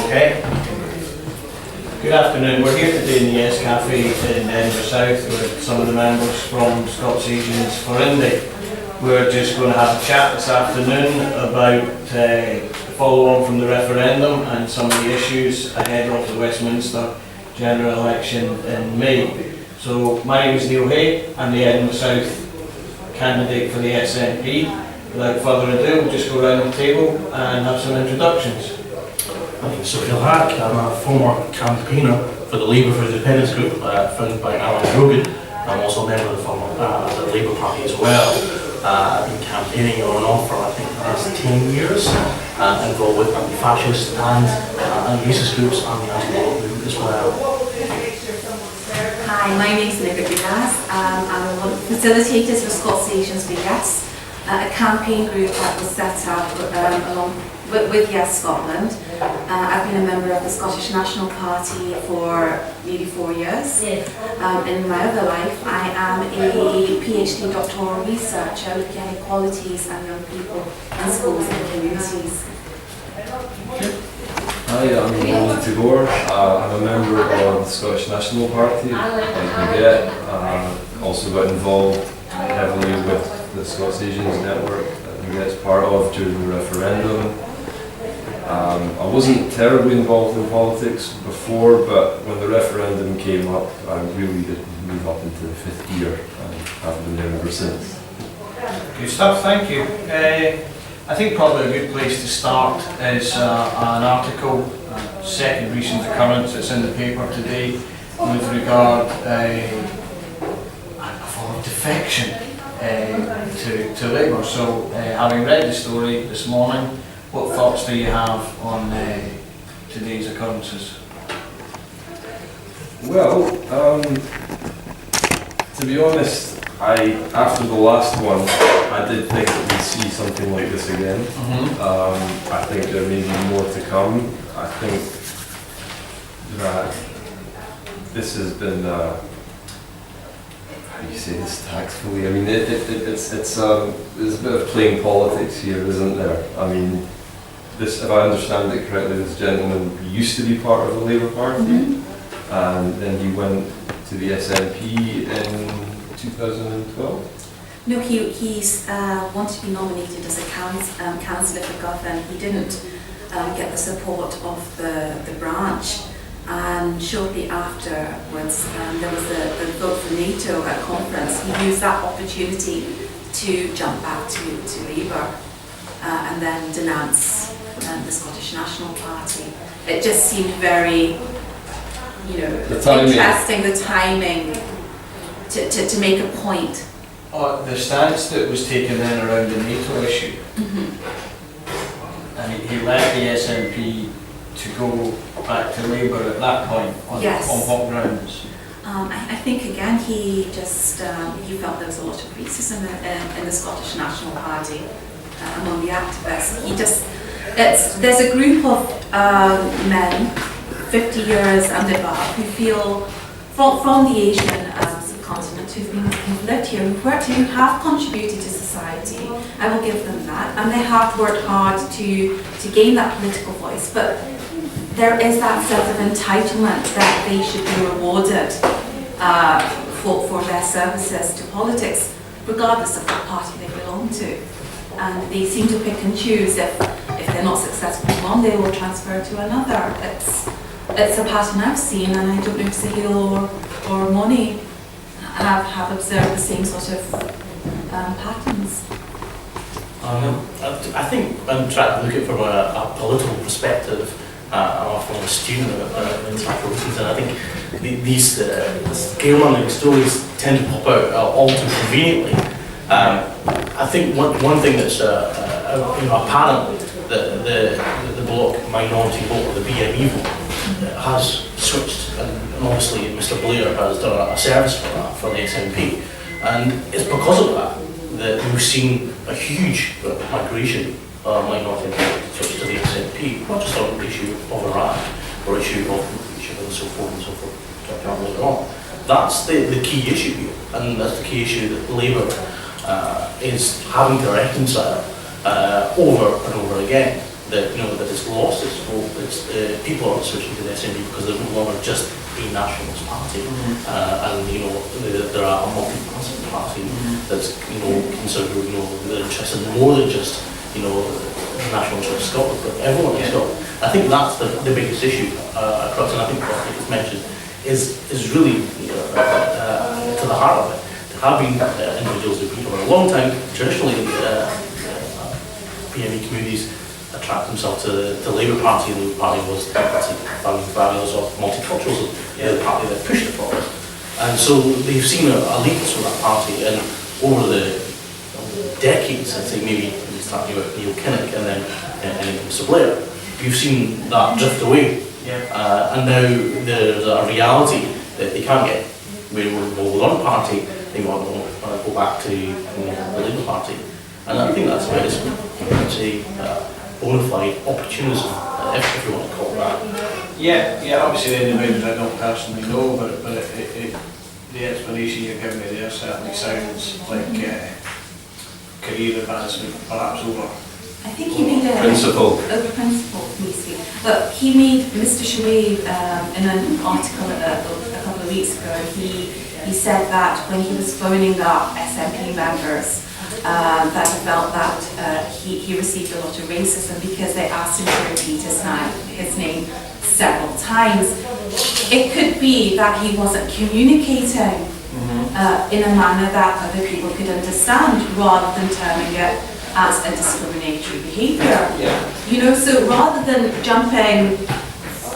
Okay. Good afternoon. We're here today in the Yes Cafe in Edinburgh South with some of the members from Scots Asians for Indy. We're just going to have a chat this afternoon about the follow-on from the referendum and some of the issues ahead of the Westminster general election in May. So my name is Neil Hay. I'm the Edinburgh South candidate for the SNP. Without further ado, we'll just go around the table and have some introductions. My name is Sophia Hack. I'm a former campaigner for the Labour for Independence group founded by Alan Grogan. I'm also a member of the Labour Party as well. I've been campaigning on and off for I think the last 10 years, involved with anti-fascist and racist groups and the anti-war movement as well. Hi, my name is Nicola Gunas. I'm one of the facilitators for Scots Asians for Yes, a campaign group that was set up along with Yes Scotland. I've been a member of the Scottish National Party for nearly 4 years. In my other life, I am a PhD doctoral researcher looking at equalities and young people in schools and communities. Hi, I'm Roland Tagore. I'm a member of the Scottish National Party, like you get. Also got involved heavily with the Scots Asians network that you get part of during the referendum. I wasn't terribly involved in politics before, but when the referendum came up, I really did move up into the fifth gear and have been there ever since. Good stuff, thank you. I think probably a good place to start is an article, second recent occurrence that's in the paper today with regard a form of defection to Labour. So having read the story this morning, what thoughts do you have on today's occurrences? Well, to be honest, after the last one, I did think that we'd see something like this again. I think there may be more to come. I think that this has been, how do you say this tactfully? I mean, there's a bit of playing politics here, isn't there? I mean, this, if I understand it correctly, this gentleman used to be part of the Labour Party, and then he went to the SNP in 2012? No, he's wanted to be nominated as a councillor for Govan. He didn't get the support of the branch, and shortly afterwards there was the vote for NATO at conference. He used that opportunity to jump back to Labour and then denounce the Scottish National Party. It just seemed very, interesting, the timing to make a point. The stance that was taken then around the NATO issue, and he left the SNP to go back to Labour at that point, on what grounds? I think again he just he felt there was a lot of racism in the Scottish National Party among the activists. There's a group of men, 50 years and above, who feel from the Asian subcontinent who've lived here, who've worked here, who have contributed to society. I will give them that, and they have worked hard to gain that political voice. But there is that sense of entitlement that they should be rewarded for their services to politics, regardless of what party they belong to. And they seem to pick and choose. If they're not successful in one, they will transfer to another. It's a pattern I've seen, and I don't know if Sahil or Moni have observed the same sort of patterns. I think I'm trying to look at it from a political perspective. I'm a former student of international relations, and I think these scaremongering stories tend to pop out all too conveniently. I think one thing that's apparently the bloc minority vote, the BME vote, has switched, and obviously Mr Blair has done a service for that, for the SNP, and it's because of that we've seen a huge migration of minority switch to the SNP, not just on the issue of Iran or issue of each other and so forth and so forth. Later on. That's the key issue here, and that's the key issue that Labour is having to reconcile over and over again. that that it's lost its hope. It's people are switching to the SNP because they're no longer just a nationalist party, and there are a multi-party party that's considered they're interested in more than just the national interest of Scotland, but everyone in Scotland. I think that's the biggest issue across, and I think what it's mentioned is really to the heart of it. There have been individuals who've been for a long time. Traditionally, PME communities attract themselves to the Labour Party. The Labour Party was the values of multiculturalism, the party that pushed it forward. And so they've seen a leakage from that party, and over the decades, I'd say maybe starting with Neil Kinnock and then Mr Blair, you've seen that drift away. And now there's a reality that they can't get with one party, they want to go back to the Labour Party. And I think that's where it's bona fide opportunism, if you want to call it that. Yeah, obviously the individuals I don't personally know, but the explanation you're giving me there certainly sounds like career advancement, perhaps over. I think he made a Principle. Look, he made Mr. Shuaib in an article a couple of weeks ago. He said that when he was phoning up SNP members, that he felt that he received a lot of racism because they asked him to repeat his name several times. It could be that he wasn't communicating in a manner that other people could understand, rather than terming it as a discriminatory behaviour. So rather than jumping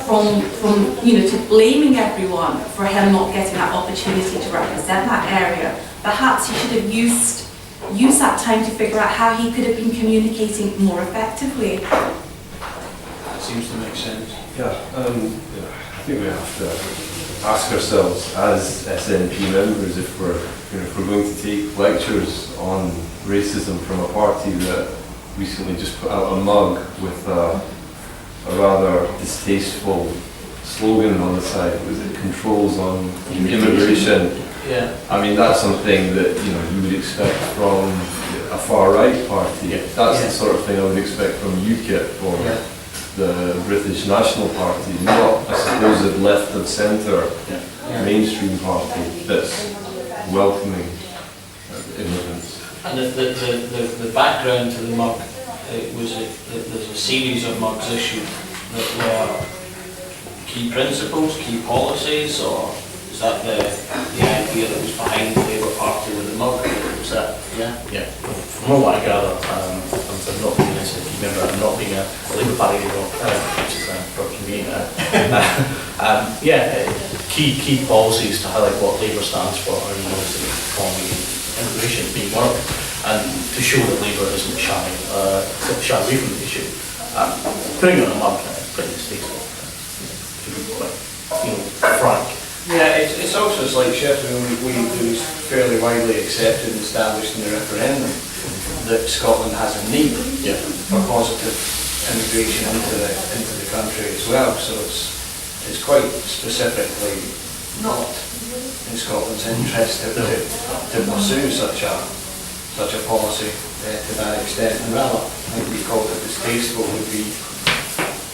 from to blaming everyone for him not getting that opportunity to represent that area, perhaps he should have used that time to figure out how he could have been communicating more effectively. That seems to make sense. I think we have to ask ourselves as SNP members if we're going to take lectures on racism from a party that recently just put out a mug with a rather distasteful slogan on the side. Was it controls on immigration? Yeah. I mean, that's something that you would expect from a far right party. That's the sort of thing I would expect from UKIP or the British National Party, not a supposed left of centre mainstream party that's welcoming immigrants. And the background to the mug was there's a series of mugs issued that were key principles, key policies, or is that the idea that was behind the Labour Party with the mug? Was that, From what I gather, I'm not being an SNP member, I'm not being a Labour Party member, which is for me. Key policies to highlight what Labour stands for, and economy and immigration being one of them, and to show that Labour isn't shy away from the issue. Putting it on a mug is pretty distasteful, to be quite frank. Yeah, it's also a slight shift. It was fairly widely accepted and established in the referendum that Scotland has a need for positive immigration into the country as well. So it's quite specifically not in Scotland's interest to pursue such a policy to that extent. And rather, I think we called it distasteful would be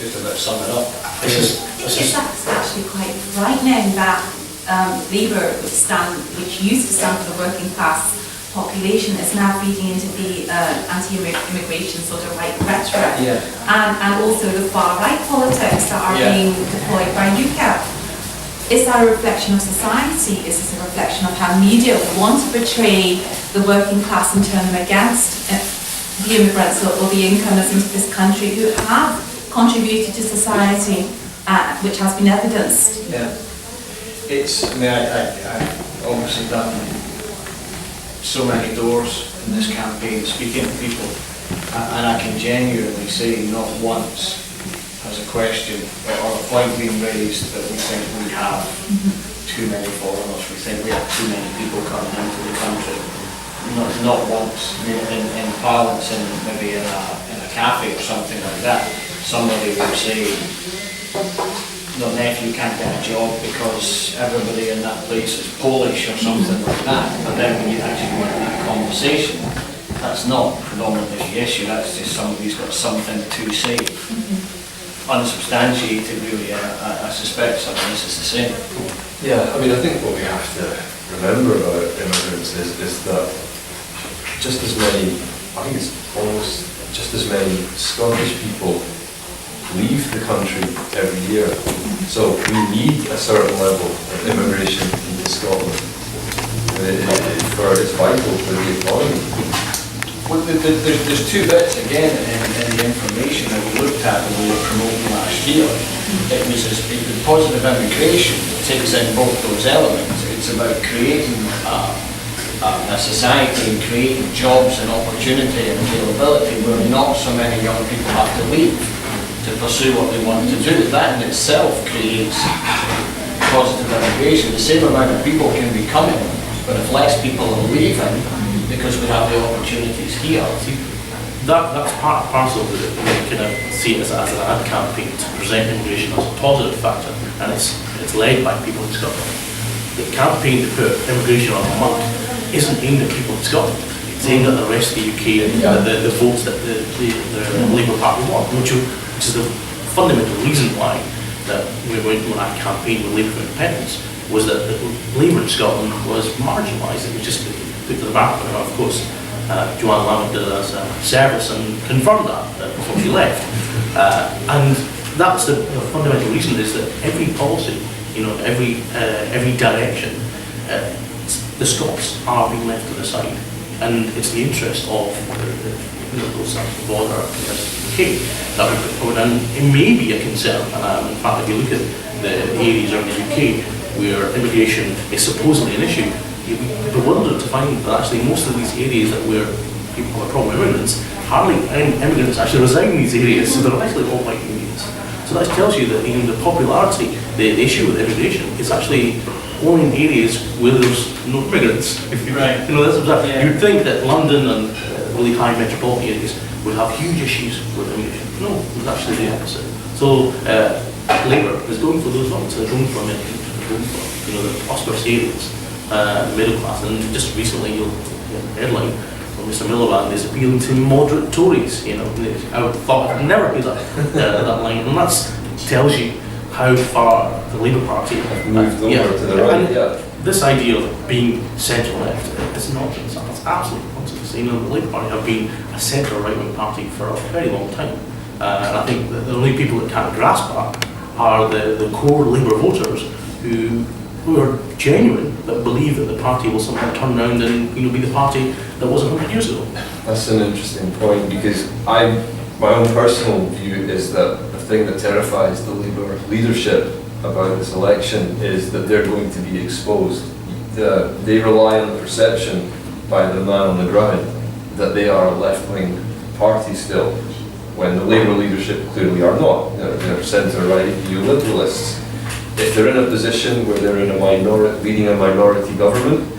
just about sum it up. I think it's actually quite frightening that Labour, which used to stand for the working class population, is now feeding into the anti-immigration sort of right rhetoric, and also the far-right politics that are being deployed by UKIP. Is that a reflection of society? Is this a reflection of how media want to portray the working class and turn them against the immigrants or the incomers into this country who have contributed to society, which has been evidenced? I've obviously done so many doors in this campaign speaking to people, and I can genuinely say not once has a question or a point being raised that we think we have too many foreigners, we think we have too many people coming into the country. Not once. In parlance, maybe in a cafe or something like that, somebody will say their nephew can't get a job because everybody in that place is Polish or something like that. But then when you actually get that conversation, that's not predominantly the issue, that's just somebody's got something to say. Unsubstantiated really, I suspect some of this is the same. Yeah, I mean, I think what we have to remember about immigrants is that just as many, I think it's almost just as many Scottish people leave the country every year. So we need a certain level of immigration into Scotland. It's vital for the economy. Well, there's two bits again in the information that we looked at when we were promoting last year. It was positive immigration takes in both those elements. It's about creating a society and creating jobs and opportunity and availability where not so many young people have to leave to pursue what they want to do. That in itself creates positive immigration. The same amount of people can be coming, but if less people are leaving because we have the opportunities here. That's part and parcel of it. We kind of see it as an ad campaign to present immigration as a positive factor, and it's led by people in Scotland. The campaign to put immigration on a month isn't aimed at people in Scotland. It's aimed at the rest of the UK and the votes that the Labour Party want, which is the fundamental reason why that we went on that campaign with Labour for Independence, was that Labour in Scotland was marginalised. It was just put to the back burner. Of course, Joanne Lamont did a service and confirmed that before she left. And that's the fundamental reason, is that every policy, every direction, the Scots are being left to the side. And it's the interest of those sides of the border in the UK that we put forward. And it may be a concern. In fact, if you look at the areas around the UK where immigration is supposedly an issue, you'd be bewildered to find that actually most of these areas where people have a problem with immigrants, hardly any immigrants actually reside in these areas, so they're actually all white areas. So that tells you that the popularity, the issue with immigration is actually only in areas where there's no immigrants. Right. You'd think that London and really high metropolitan areas would have huge issues with immigration. No, it's actually the opposite. So Labour is going for those ones. They're going for Americans. They're going for the prosperous areas. Middle class, and just recently you'll headline from Mr. Miliband is appealing to moderate Tories. I thought I'd never hear that line, and that tells you how far the Labour Party have moved over to the right. This idea of being centre left is nonsense. It's absolute nonsense. The Labour Party have been a centre right wing party for a very long time, and I think that the only people that can't grasp that are the core Labour voters who are genuine, that believe that the party will somehow turn around and be the party that was 100 years ago. That's an interesting point, because my own personal view is that the thing that terrifies the Labour leadership about this election is that they're going to be exposed. They rely on the perception by the man on the ground that they are a left-wing party still, when the Labour leadership clearly are not. They're centre-right neoliberalists. If they're in a position where they're leading a minority government,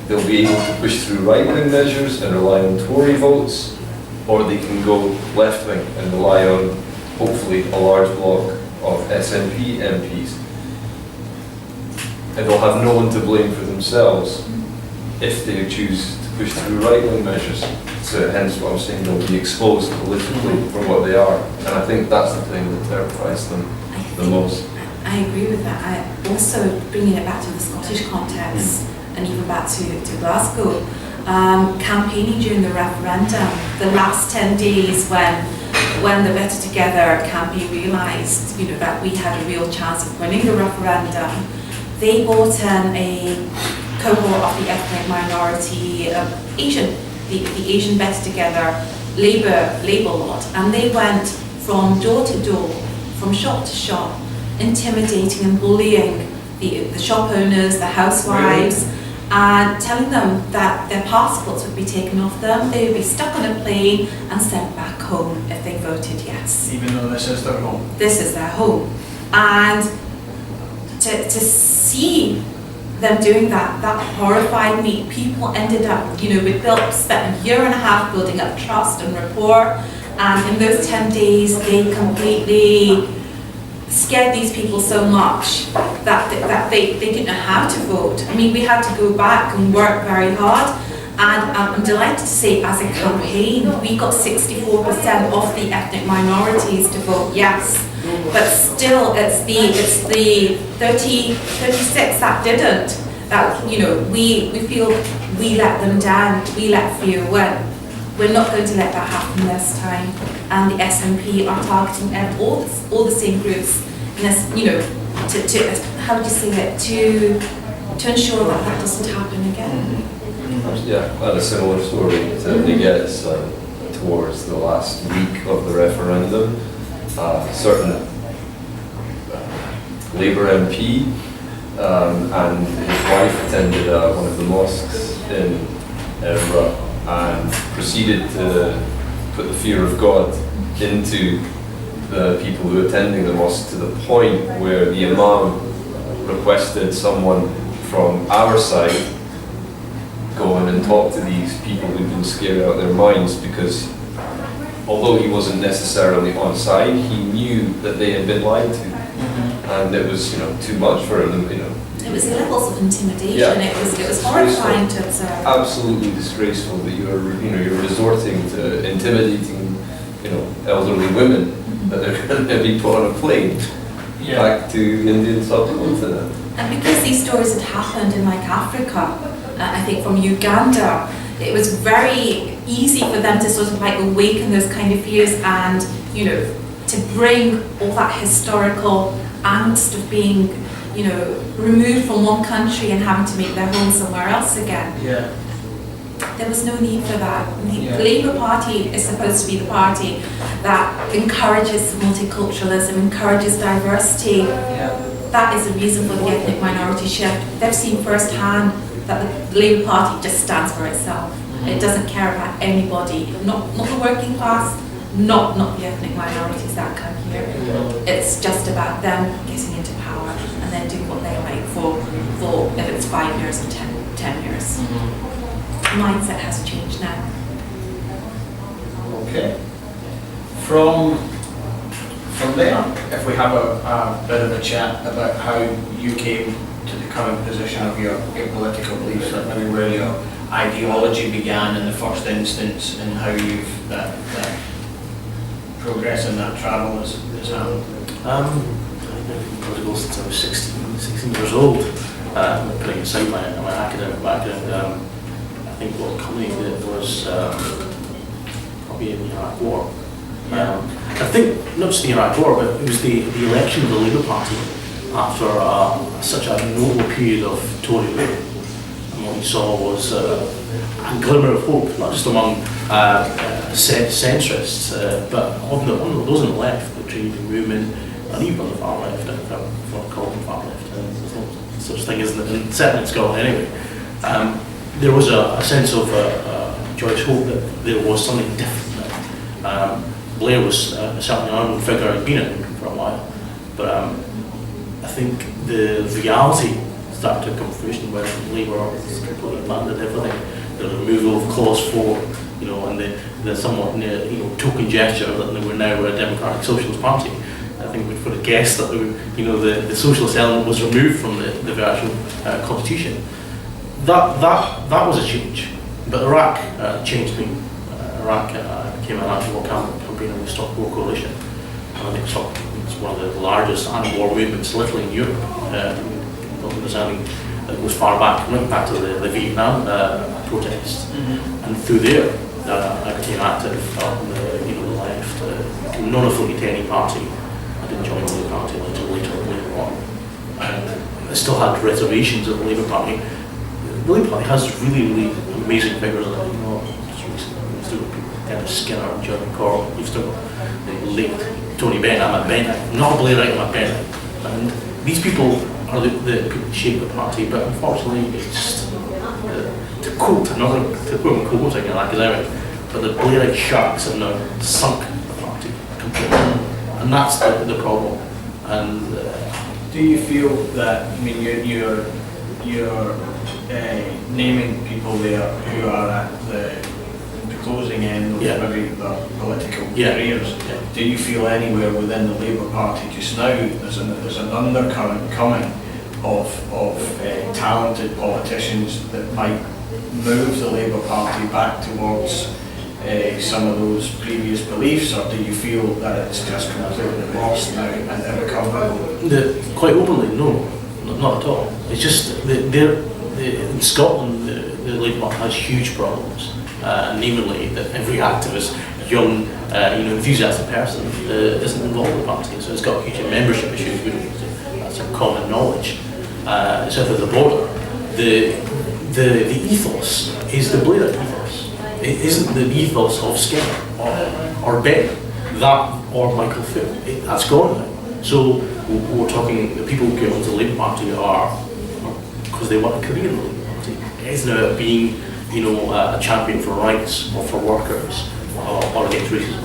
they'll be able to push through right-wing measures and rely on Tory votes, or they can go left-wing and rely on, hopefully, a large block of SNP MPs. And they'll have no one to blame for themselves if they choose to push through right-wing measures. So hence what I'm saying, they'll be exposed politically for what they are. And I think that's the thing that terrifies them the most. I agree with that. I also, bringing it back to the Scottish context and even back to Glasgow, campaigning during the referendum, the last 10 days when the Better Together campaign realised that we had a real chance of winning the referendum, they brought in a cohort of the ethnic minority Asian, the Asian Better Together Labour lot, and they went from door to door, from shop to shop, intimidating and bullying the shop owners, the housewives, and telling them that their passports would be taken off them, they would be stuck on a plane and sent back home if they voted yes. Even though this is their home. This is their home. And to see them doing that horrified me. People ended up, we spent a year and a half building up trust and rapport, and in those 10 days they completely scared these people so much that they didn't know how to vote. I mean, we had to go back and work very hard, And I'm delighted to say, as a campaign, we got 64% of the ethnic minorities to vote yes. But still, it's the 36 that didn't. That, you know, we feel we let them down. We let few win. We're not going to let that happen this time. And the SNP are targeting all the same groups. And this, you know, to how do you say it? To ensure that that doesn't happen again. Yeah, I had a similar story to Niguet's towards the last week of the referendum. Certain Labour MP and his wife attended one of the mosques in Edinburgh and proceeded to put the fear of God into the people who were attending the mosque, to the point where the imam requested someone from our side go in and talk to these people who'd been scared out of their minds, because although he wasn't necessarily on side, he knew that they had been lied to, and it was, you know, too much for him. You know, it was levels of intimidation. Yeah. It was horrifying to observe. Absolutely disgraceful that you're resorting to intimidating, you know, elderly women that they're going to be put on a plane back to the Indian subcontinent. And because these stories had happened in like Africa, I think from Uganda, it was very easy for them to sort of like awaken those kind of fears and, you know, to bring all that historical angst of being, you know, removed from one country and having to make their home somewhere else again. Yeah. There was no need for that. The Labour Party is supposed to be the party that encourages multiculturalism, encourages diversity. Yeah. That is the reason for the ethnic minority shift. They've seen firsthand that the Labour Party just stands for itself. It doesn't care about anybody, not the working class, not the ethnic minorities that come here. It's just about them getting into power and then doing what they like for if it's 5 years or 10 years. Mindset has changed now. Okay. From there, if we have a bit of a chat about how you came to the current position of your political beliefs, like maybe where your ideology began in the first instance and how you've that progress in that travel has happened. I've been political since I was 16 years old, putting aside my academic background. I think what culminated was probably in the Iraq War. I think not just the Iraq War, but it was the election of the Labour Party after such a notable period of Tory rule. And what we saw was a glimmer of hope, not just among centrists, but of those on the left, the trade union movement, and even on the far left, if I want to call them far left. There's no such thing as certainly in Scotland anyway. There was a sense of joyous hope that there was something different now. Blair was certainly an unknown figure, he'd been in for a while, but I think the reality started to come to fruition when Labour completely abandoned everything. The removal of Clause 4, you know, and the somewhat token gesture that they were now a democratic socialist party. I think we'd put a guess that the socialist element was removed from the virtual constitution. That was a change, but Iraq changed me. Iraq came an anti-war campaign on the Stop War Coalition, and I think it's one of the largest anti-war movements literally in Europe. Understanding that goes far back, right back to the Vietnam protests, and through there I became active on the left, non-affiliated to any party. I didn't join the Labour Party until later later on. I still had reservations of the Labour Party. The Labour Party has really amazing figures. Just recently, you've still got people like Dennis Skinner and Jeremy Corbyn. You've still got the late Tony Benn. I'm at Benn, not Blairite, I'm at Benn. And these people are the people who shape the party, but unfortunately, it's to quote an academic, but the Blairite sharks have now sunk the party completely, and that's the problem. And do you feel that, I mean, you're naming people there who are at the closing end of maybe their political careers. Do you feel anywhere within the Labour Party just now there's an undercurrent coming of talented politicians that might move the Labour Party back towards some of those previous beliefs, or do you feel that it's just completely lost now and irrecoverable? Quite openly, no, not at all. It's just in Scotland, the Labour Party has huge problems, namely that every activist, young, enthusiastic person isn't involved in the party, so it's got huge membership issues. That's a common knowledge. South of the border, the ethos is the Blair ethos. It isn't the ethos of Skinner or Ben, that or Michael Foot. That's gone now. So we're talking, the people who get onto the Labour Party are because they want a career in the Labour Party. It isn't about being, a champion for rights or for workers or against racism.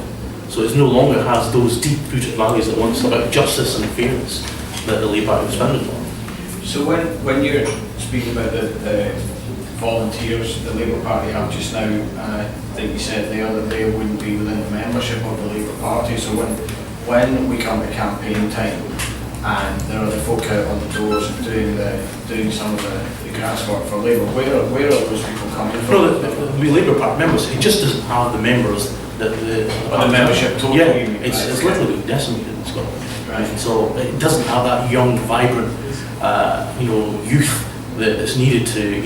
So it no longer has those deep-rooted values that once about justice and fairness that the Labour Party was founded on. So when you're speaking about the volunteers the Labour Party have just now, I think you said there that they wouldn't be within the membership of the Labour Party, so when we come to campaign time and there are the folk out on the doors doing some of the grass work for Labour, where are those people coming from? No, the Labour Party members, it just doesn't have the members that the membership total. Yeah, it's literally been decimated in Scotland. Right. So it doesn't have that young, vibrant, youth that's needed to,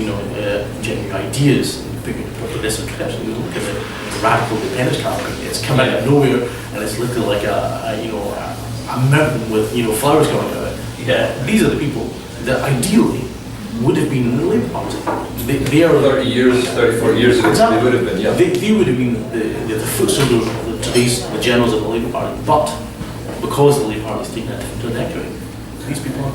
generate ideas and figure out this and tradition. You look at the radical independence campaign; it's come out of nowhere, and it's literally like a mountain with flowers coming out of it. Yeah. These are the people that ideally would have been in the Labour Party. They are 30 years, 34 years ago, exactly. they would have been, yeah. They would have been the foot soldiers of today's the generals of the Labour Party, but because the Labour Party is taking a different trajectory, these people are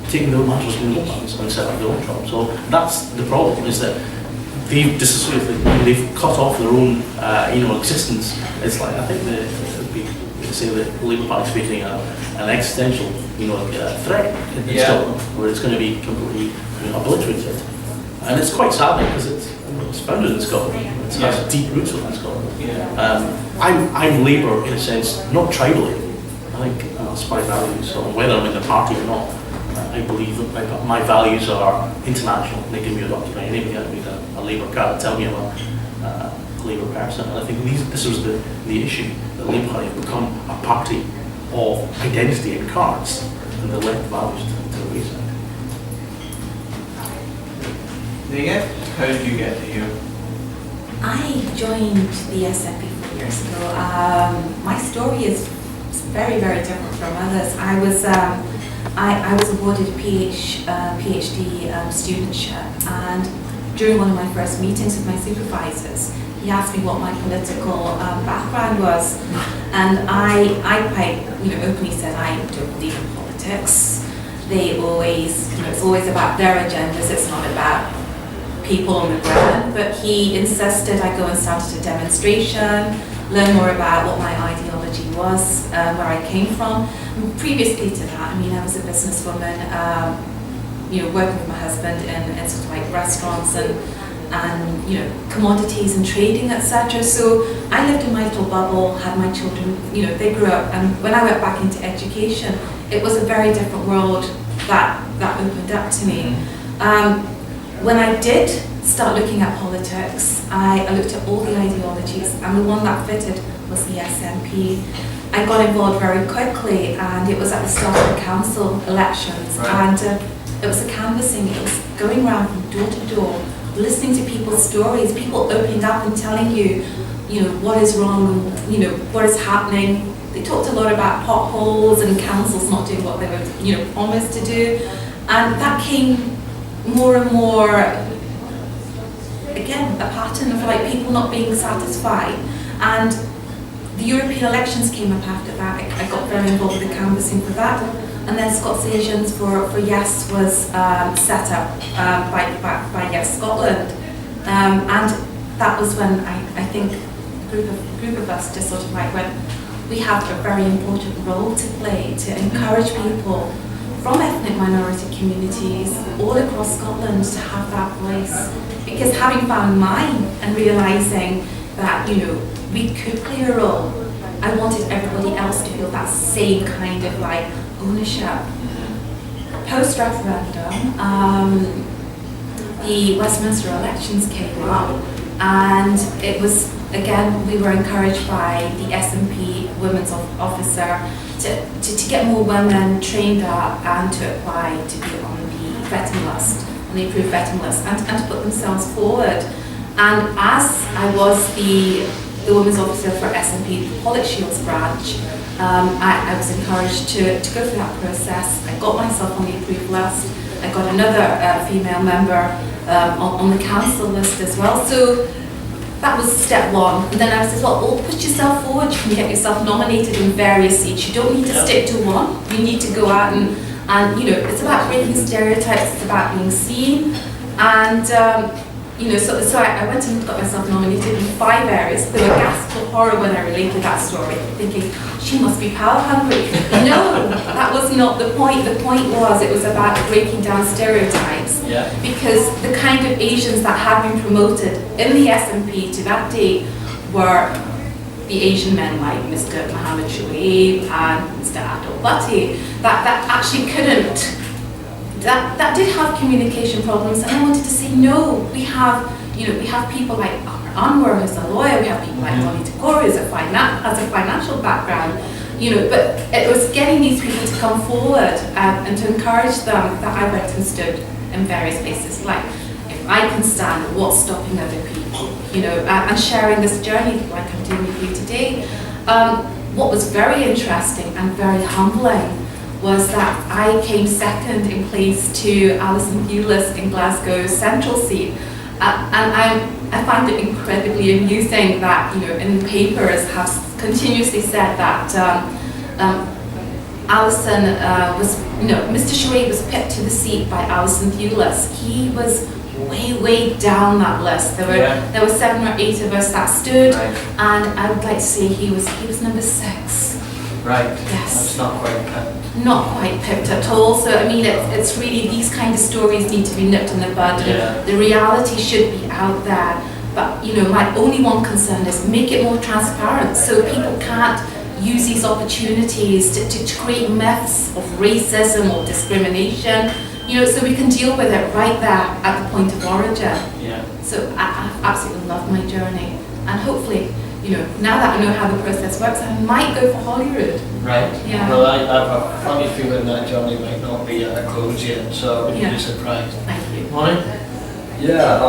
taking their mantras from the Labour Party and set up their own job. So that's the problem, is that they've disassociated, they've cut off their own existence. It's like, I think they say that the Labour Party is facing an existential threat in Scotland, where it's going to be completely obliterated. And it's quite sad because it's founded in Scotland. It has deep roots within Scotland. Yeah. I'm Labour in a sense, not tribally. I think that's my values. So whether I'm in the party or not, I believe that my values are international. They can be adopted by anybody. I read a Labour card tell me I'm a Labour person. And I think this was the issue. The Labour Party have become a party of identity and cards, and they left values to the wayside. Nia, how did you get to here? I joined the SNP 4 years ago. My story is very, very different from others. I was awarded a PhD studentship, and during one of my first meetings with my supervisors, he asked me what my political background was, and I quite openly said I don't believe in politics. They always, it's always about their agendas. It's not about people on the ground. But he insisted I go and started a demonstration, learn more about what my ideology was, where I came from. And previously to that, I was a businesswoman, working with my husband in sort of like restaurants and commodities and trading, etc. So I lived in my little bubble, had my children, they grew up, and when I went back into education, it was a very different world that opened up to me. When I did start looking at politics, I looked at all the ideologies, and the one that fitted was the SNP. I got involved very quickly, and it was at the start of the council elections, and it was a canvassing. It was going around from door to door, listening to people's stories, people opening up and telling you, what is wrong, what is happening. They talked a lot about potholes and councils not doing what they were, promised to do, and that came more and more, again, a pattern of like people not being satisfied. And the European elections came up after that. I got very involved with the canvassing for that. And then Scots Asians for Yes was set up by Yes Scotland. And that was when I think a group of us just sort of like went, we have a very important role to play to encourage people from ethnic minority communities all across Scotland to have that voice. Because having found mine and realising that, we could play a role, I wanted everybody else to feel that same kind of like ownership. Post-referendum, the Westminster elections came up, and it was, again, we were encouraged by the SNP Women's Officer to get more women trained up and to apply to be on the vetting list, on the approved vetting list, and to put themselves forward. And as I was the Women's Officer for SNP Pollock Shields branch, I was encouraged to go through that process. I got myself on the approved list. I got another female member on the council list as well. So that was step one. And then I said, well, put yourself forward. You can get yourself nominated in various seats. You don't need to stick to one. You need to go out and you know, it's about breaking stereotypes. It's about being seen. And you know, so I went and got myself nominated in 5 areas. They were gasped with horror when I related that story, thinking, she must be power hungry. No, that was not the point. The point was, it was about breaking down stereotypes. Yeah. Because the kind of Asians that had been promoted in the SNP to that date were the Asian men like Mr. Mohammed Shoaib and Mr. Abdul Bhatti, that actually couldn't, that did have communication problems, and I wanted to say, no, we have, you know, we have people like Anwar, who's a lawyer, we have people like Tony Takor, who has a financial background, you know, but it was getting these people to come forward and to encourage them that I went and stood in various places, like, if I can stand, what's stopping other people, you know, and sharing this journey like I'm doing with you today. What was very interesting and very humbling was that I came second in place to Alison Hewlett in Glasgow's central seat. And I find it incredibly amusing that, you know, in the papers have continuously said that Alison was, you know, Mr. Shoaib was picked to the seat by Alison Hewlett. He was way down that list. There were 7 or 8 of us that stood, and I would like to say he was number 6. Right. Yes. That's not quite picked. Not quite picked at all. So I mean, it's really, these kind of stories need to be nipped in the bud. Yeah. The reality should be out there. But you know, my only one concern is make it more transparent, so people can't use these opportunities to create myths of racism or discrimination. You know, so we can deal with it right there at the point of origin. Yeah. So I absolutely love my journey, and hopefully, you know, now that I know how the process works, I might go for Holyrood. Right. Yeah. Well, I have a funny feeling that journey might not be at a close yet, so I wouldn't be surprised. Thank you. Molly? Yeah,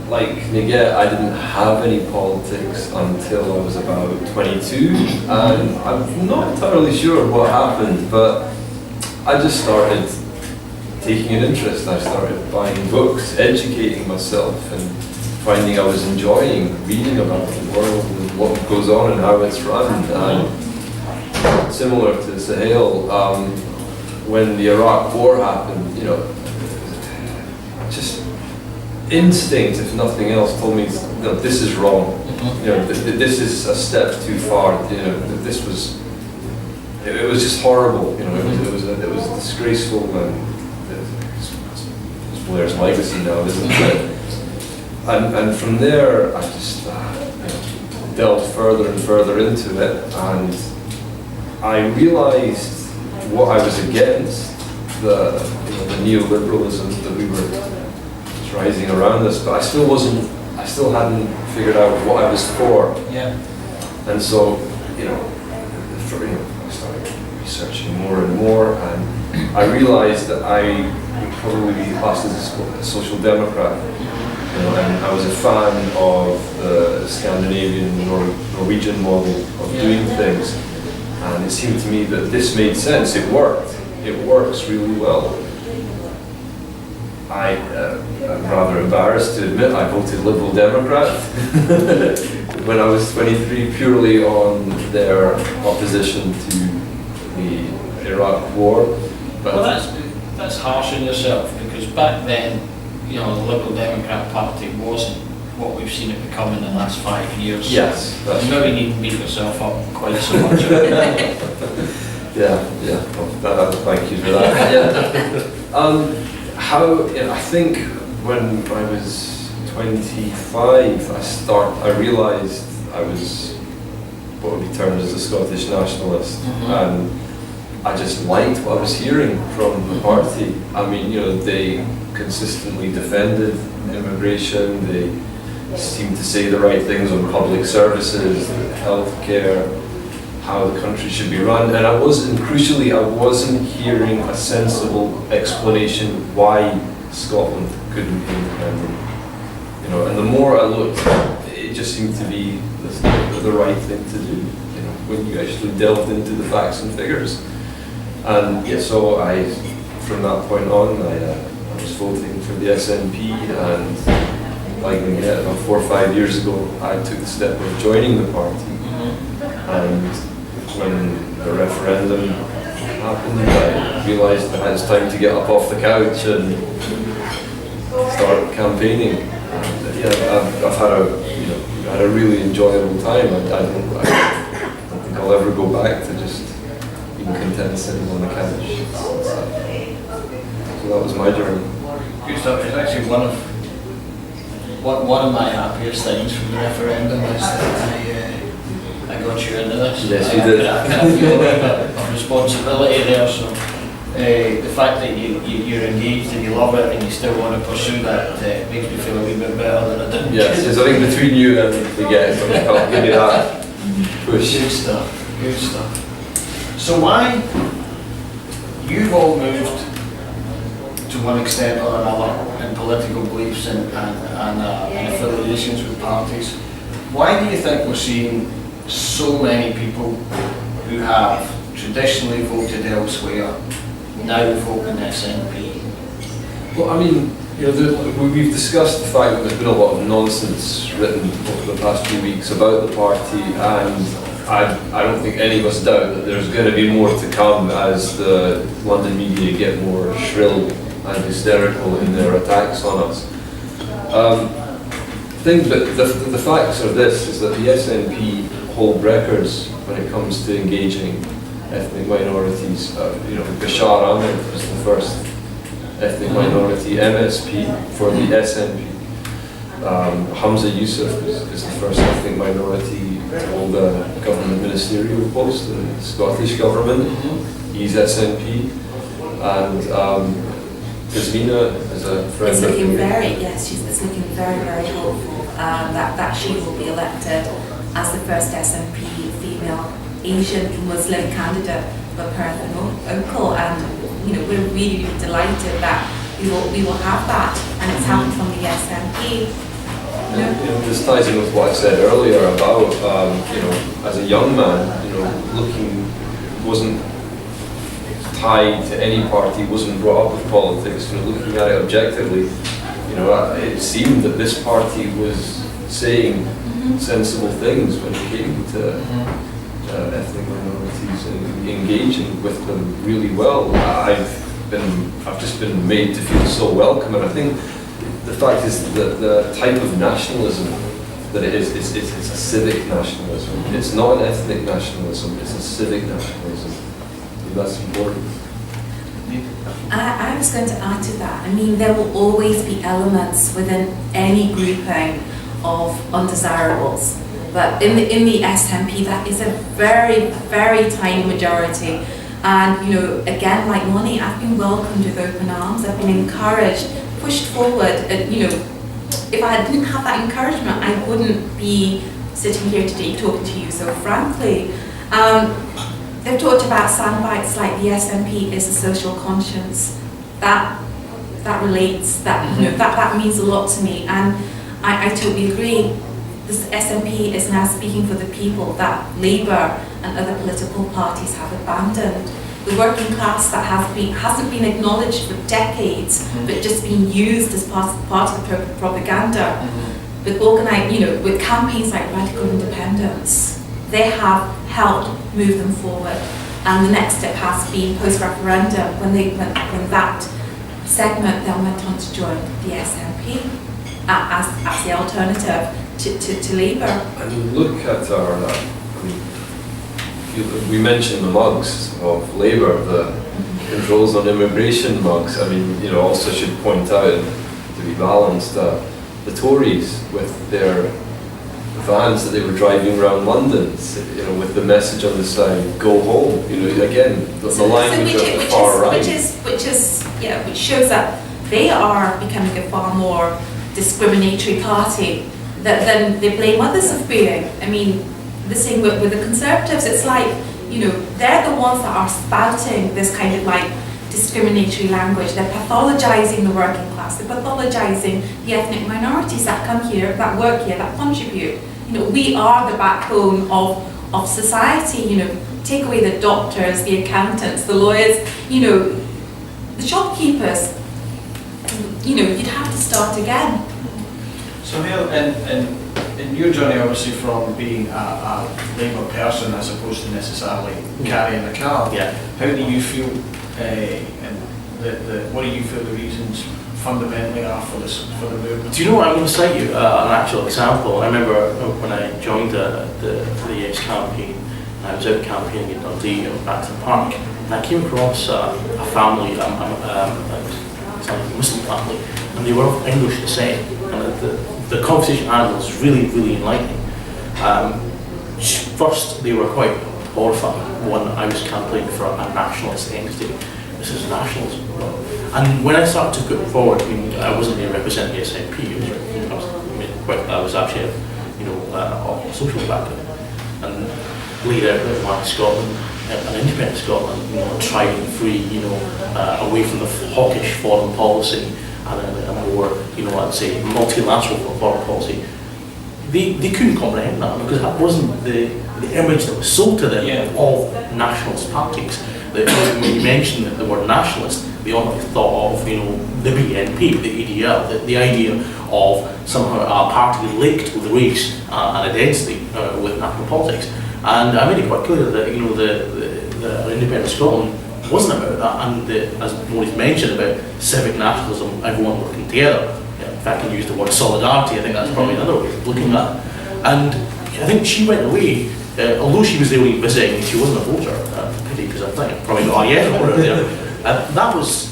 like Nigel, I didn't have any politics until I was about 22, and I'm not entirely sure what happened, but I just started taking an interest. I started buying books, educating myself, and finding I was enjoying reading about the world and what goes on and how it's run. And similar to Sahel, when the Iraq War happened, you know, just instinct, if nothing else, told me, no, this is wrong. You know, this is a step too far. You know, this was, it was just horrible. You know, it was disgraceful, and it's Blair's legacy now, isn't it? And from there, I just delved further and further into it, and I realised what I was against, the neoliberalism that we were rising around us, but I still hadn't figured out what I was for. Yeah. And so, I started researching more and more, and I realised that I would probably be classed as a social democrat. You know, and I was a fan of the Scandinavian Norwegian model of doing things, and it seemed to me that this made sense. It worked. It works really well. I'm rather embarrassed to admit I voted Liberal Democrat when I was 23, purely on their opposition to the Iraq War. But well, that's harsh on yourself, because back then, you know, the Liberal Democrat Party wasn't what we've seen it become in the last 5 years. yes, that's You maybe need to beat yourself up quite so much. yeah. Well, thank you for that. Yeah. I think when I was 25, I realised I was what would be termed as a Scottish nationalist, and I just liked what I was hearing from the party. I mean, you know, they consistently defended immigration, they seemed to say the right things on public services, healthcare, how the country should be run, and crucially, I wasn't hearing a sensible explanation why Scotland couldn't be independent. You know, and the more I looked, it just seemed to be the right thing to do, you know, when you actually delved into the facts and figures. And yeah, so from that point on, I was voting for the SNP, and like about 4 or 5 years ago, I took the step of joining the party. And when the referendum happened, I realised that it was time to get up off the couch and start campaigning. And yeah, I've had a really enjoyable time. I don't think I'll ever go back to just being content sitting on the couch. So that was my journey. Good stuff. It's actually one of my happiest things from the referendum is that I got you into this. Yes, you did. I kind of feel like a responsibility there. So the fact that you're engaged and you love it and you still want to pursue that makes me feel a wee bit better than I did. Yes, I think between you and the guests, I'll give you that push. Good stuff. Good stuff. So why you've all moved to one extent or another in political beliefs and affiliations with parties. Why do you think we're seeing so many people who have traditionally voted elsewhere now vote in SNP? Well, I mean, you know, we've discussed the fact that there's been a lot of nonsense written over the past few weeks about the party, and I don't think any of us doubt that there's going to be more to come as the London media get more shrill and hysterical in their attacks on us. The facts are this, is that the SNP hold records when it comes to engaging ethnic minorities. You know, Bashar Ahmed was the first ethnic minority MSP for the SNP. Hamza Yusuf is the first ethnic minority to hold a government ministerial post in the Scottish government. He's SNP. And Tasmina is a friend It's of looking me. it's looking very, very hopeful that she will be elected as the first SNP female Asian Muslim candidate for Perth and Uncle, and you know, we're really, really delighted that we will have that, and it's happened from the SNP. You know? You know, this ties in with what I said earlier about, you know, as a young man, you know, wasn't tied to any party, wasn't brought up with politics, you know, looking at it objectively, you know, it seemed that this party was saying sensible things when it came to ethnic minorities and engaging with them really well. I've just been made to feel so welcome, and I think the fact is that the type of nationalism that it is, it's a civic nationalism. It's not an ethnic nationalism, it's a civic nationalism. And that's important. I was going to add to that. I mean, there will always be elements within any grouping of undesirables. But in the SNP, that is a very, very tiny majority. And, you know, again, like Moni, I've been welcomed with open arms. I've been encouraged, pushed forward. And, you know, if I didn't have that encouragement, I wouldn't be sitting here today talking to you so frankly. They've talked about soundbites like the SNP is a social conscience. That relates. That means a lot to me, and I totally agree. This SNP is now speaking for the people that Labour and other political parties have abandoned. The working class that hasn't been acknowledged for decades, but just been used as part of the propaganda. With with campaigns like Radical Independence, they have helped move them forward. And the next step has been post-referendum, when that segment then went on to join the SNP as the alternative to Labour. And look at our, we mentioned the mugs of Labour, the controls on immigration mugs. I mean, you know, also should point out, to be balanced, the Tories with their vans that they were driving around London, you know, with the message on the side, "Go home." You know, again, the language of the far right. Which shows that they are becoming a far more discriminatory party than they blame others of being. I mean, the same with the Conservatives. It's like, you know, they're the ones that are spouting this kind of like discriminatory language. They're pathologising the working class. They're pathologising the ethnic minorities that come here, that work here, that contribute. You know, we are the backbone of society. You know, take away the doctors, the accountants, the lawyers, you know, the shopkeepers. You know, you'd have to start again. So Hale, in your journey, obviously, from being a Labour person as opposed to necessarily carrying a car, how do you feel, and what do you feel the reasons fundamentally are for the movement? Do you know what, I'm going to cite you an actual example. I remember when I joined the Yes campaign, I was out campaigning in Dundee, back to the park, and I came across a family, it's a Muslim family, and they were of English descent, and the conversation I had was really, really enlightening. First, they were quite horrified when I was campaigning for a nationalist entity. This is nationalism. And when I started to put forward, I mean, I wasn't going to represent the SNP, I was actually, of social background, and laid out why Scotland, an independent Scotland, tried and free, away from the hawkish foreign policy and a more, I'd say, multilateral foreign policy. They couldn't comprehend that because that wasn't the image that was sold to them of nationalist parties. When you mentioned the word nationalist, they always thought of, the BNP, the EDL, the idea of somehow a party linked with race and identity with national politics. And I made it quite clear that, the independent Scotland wasn't about that, and as Maurice mentioned about civic nationalism, everyone working together. If I can use the word solidarity, I think that's probably another way of looking at it. And I think she went away, although she was there visiting, she wasn't a voter, pity, because I think I probably got a yes voter there.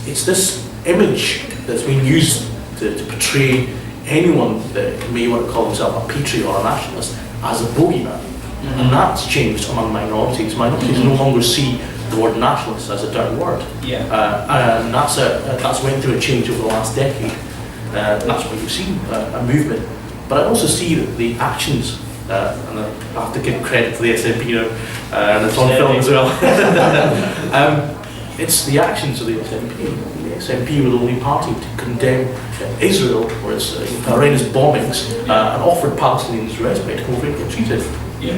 It's this image that's been used to portray anyone that may want to call himself a patriot or a nationalist as a bogeyman. And that's changed among minorities. Minorities no longer see the word nationalist as a dirty word. And that's went through a change over the last decade. And that's why you've seen a movement. But I also see that the actions, and I have to give credit to the SNP and it's on film as well. It's the actions of the SNP. The SNP were the only party to condemn Israel for its horrendous bombings and offered Palestinians respite to come over and get treated.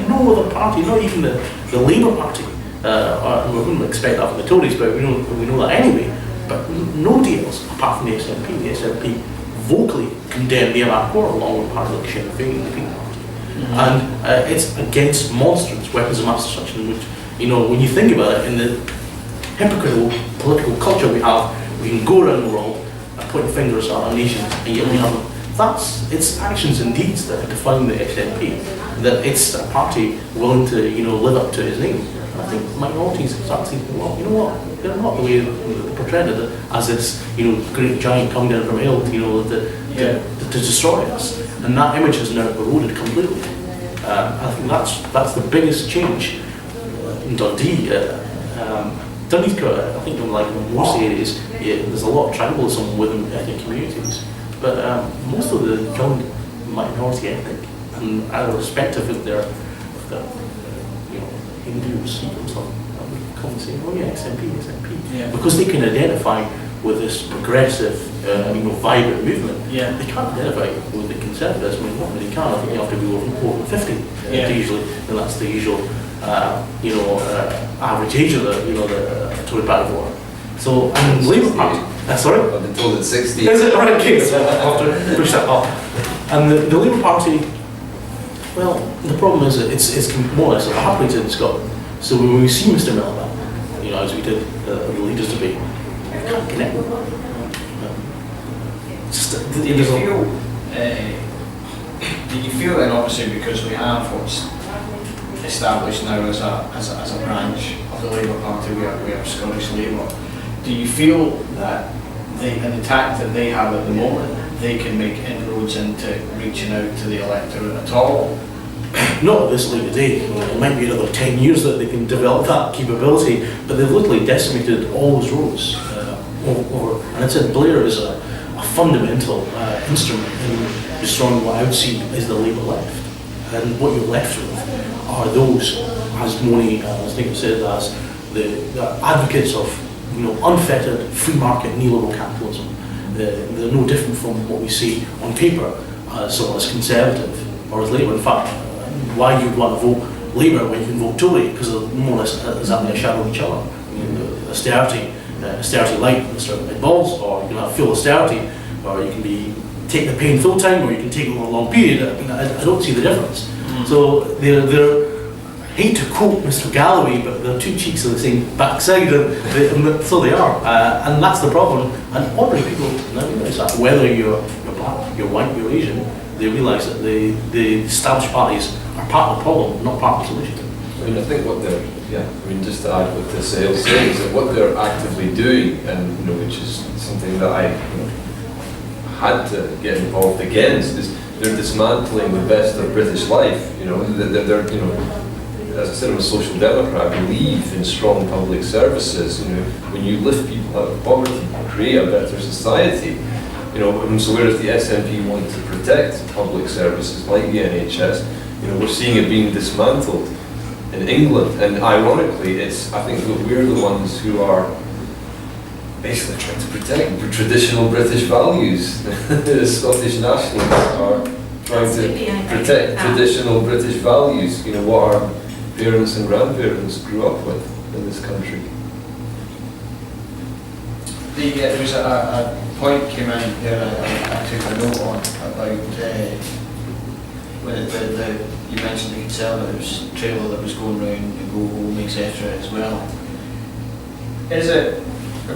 No other party, not even the Labour Party, we wouldn't expect that from the Tories, but we know that anyway, but nobody else apart from the SNP vocally condemned the Iraq War along with parties like Sinn Féin, the Green Party. And it's against monstrous weapons of mass destruction, which, when you think about it, in the hypocritical political culture we have, we can go around the world and point fingers at our nations, and yet we have them. It's actions and deeds that define the SNP, that it's a party willing to, live up to its name. And I think minorities start thinking, well, you know what, they're not the way they're portrayed as this, great giant coming down from hell, to destroy us. And that image has now eroded completely. I think that's the biggest change in Dundee. Dundee's got, I think, like most areas, there's a lot of tribalism within ethnic communities. But most of the young minority ethnic, and irrespective of their Hindu or Sikh or something, would come and say, oh yeah, SNP. Because they can identify with this progressive, vibrant movement. They can't identify with the Conservatives. I mean, what they can, I think you have to be over 50 usually, and that's the usual, average age of the Tory party voter. So, and Labour Party. Sorry? I've been told it's 60. Is it? Right, okay, so I'll have to push that up. And the Labour Party, well, the problem is that it's more or less evaporated in Scotland. So when we see Mr Miliband, as we did the leaders debate, we can't connect with that. Do you feel then, obviously, because we have what's established now as a branch of the Labour Party, we have Scottish Labour, do you feel that in the tact that they have at the moment, they can make inroads into reaching out to the electorate at all? not at this late day. It might be another 10 years that they can develop that capability, but they've literally decimated all those roads over. And I said Blair is a fundamental instrument in destroying what I would see as the Labour left. And what you're left with are those, as Moni, I think said, as the advocates of unfettered free market neoliberal capitalism. They're no different from what we see on paper as conservative or as Labour. In fact, why you'd want to vote Labour when you can vote Tory, because they're more or less exactly a shadow of each other. Austerity light, Mr. Balls, or you can have full austerity, or you can take the pain full time, or you can take it over a long period. I don't see the difference. So they're hate to quote Mr. Galloway, but they're two cheeks of the same backside, and so they are. And that's the problem. And ordinary people now realise that, whether you're black, you're white, you're Asian, they realise that the established parties are part of the problem, not part of the solution. I mean, I think what they're, just to add what the sales say, is that what they're actively doing, and which is something that I had to get involved against, is they're dismantling the best of British life. They're as I said, I'm a social democrat. I believe in strong public services. When you lift people out of poverty, you create a better society. And so whereas the SNP want to protect public services like the NHS, we're seeing it being dismantled in England. And ironically, I think that we're the ones who are basically trying to protect traditional British values. The Scottish nationalists are trying to protect traditional British values. What our parents and grandparents grew up with in this country. There was a point came in there I took a note on about when you mentioned the Conservatives trailer that was going round the Go Home, etc. as well.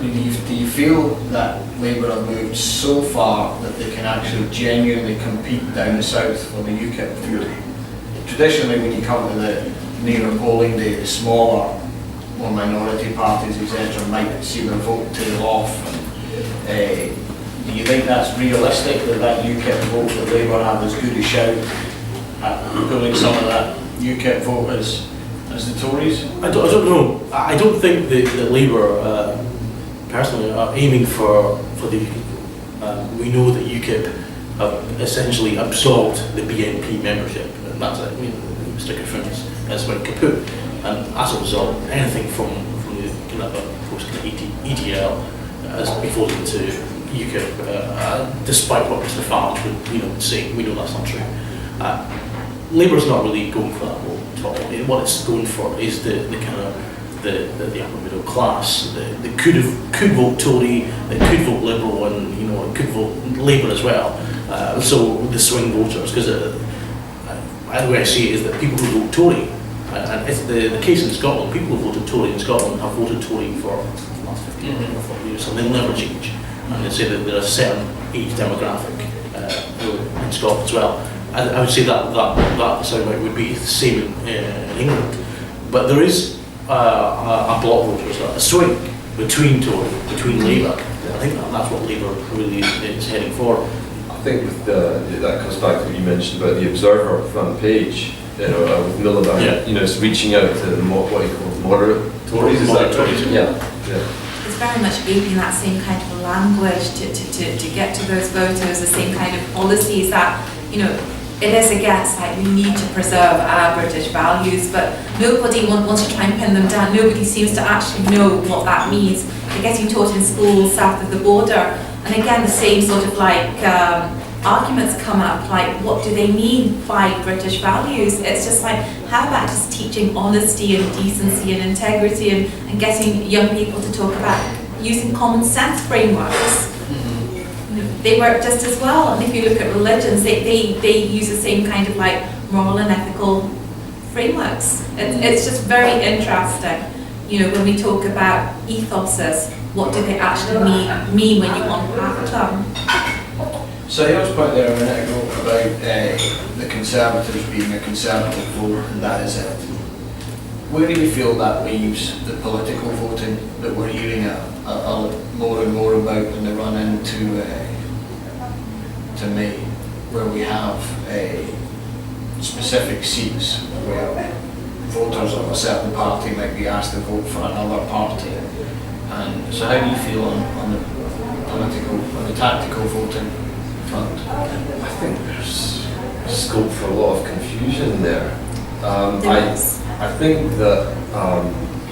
Do you feel that Labour have moved so far that they can actually genuinely compete down the south for the UKIP vote? Traditionally, when you come to the nearer polling day, the smaller, more minority parties, etc., might see their vote tail off. Do you think that's realistic, that UKIP vote that Labour have as good a shout at pulling some of that UKIP vote as the Tories? I don't know. I don't think that Labour, personally, are aiming for the UKIP vote. We know that UKIP have essentially absorbed the BNP membership, and that's it. Mr. Griffiths has went kaput, and as a result, anything from the kind of post-EDL has been folded into UKIP, despite what Mr. Farage would say. We know that's not true. Labour's not really going for that vote at all. What it's going for is the kind of the upper middle class that could vote Tory, that could vote Liberal, and could vote Labour as well. So the swing voters, because the way I see it is that people who vote Tory, and it's the case in Scotland, people who voted Tory in Scotland have voted Tory for the last 15 or 40 years, and they'll never change. And they say that there is a certain age demographic in Scotland as well. I would say that soundbite would be the same in England. But there is a block voters, a swing between Tory, between Labour. I think that's what Labour really is heading for. I think with that comes back to what you mentioned about the Observer front page, with Miliband, it's reaching out to what you call moderate Tories. Is that Tories? Yeah. It's very much aping that same kind of language to get to those voters, the same kind of policies that, it is against, we need to preserve our British values, but nobody wants to try and pin them down. Nobody seems to actually know what that means. They're getting taught in schools south of the border. And again, the same sort of arguments come up, what do they mean by British values? It's just how about just teaching honesty and decency and integrity and getting young people to talk about using common sense frameworks? They work just as well. And if you look at religions, they use the same kind of moral and ethical frameworks. It's just very interesting. When we talk about ethoses, what do they actually mean when you unpack them? So I was point there a minute ago about the Conservatives being a Conservative vote, and that is it. Where do you feel that leaves the political voting that we're hearing more and more about in the run into May, where we have specific seats where voters of a certain party might be asked to vote for another party. And so how do you feel on the tactical voting front? I think there's scope for a lot of confusion there. I think that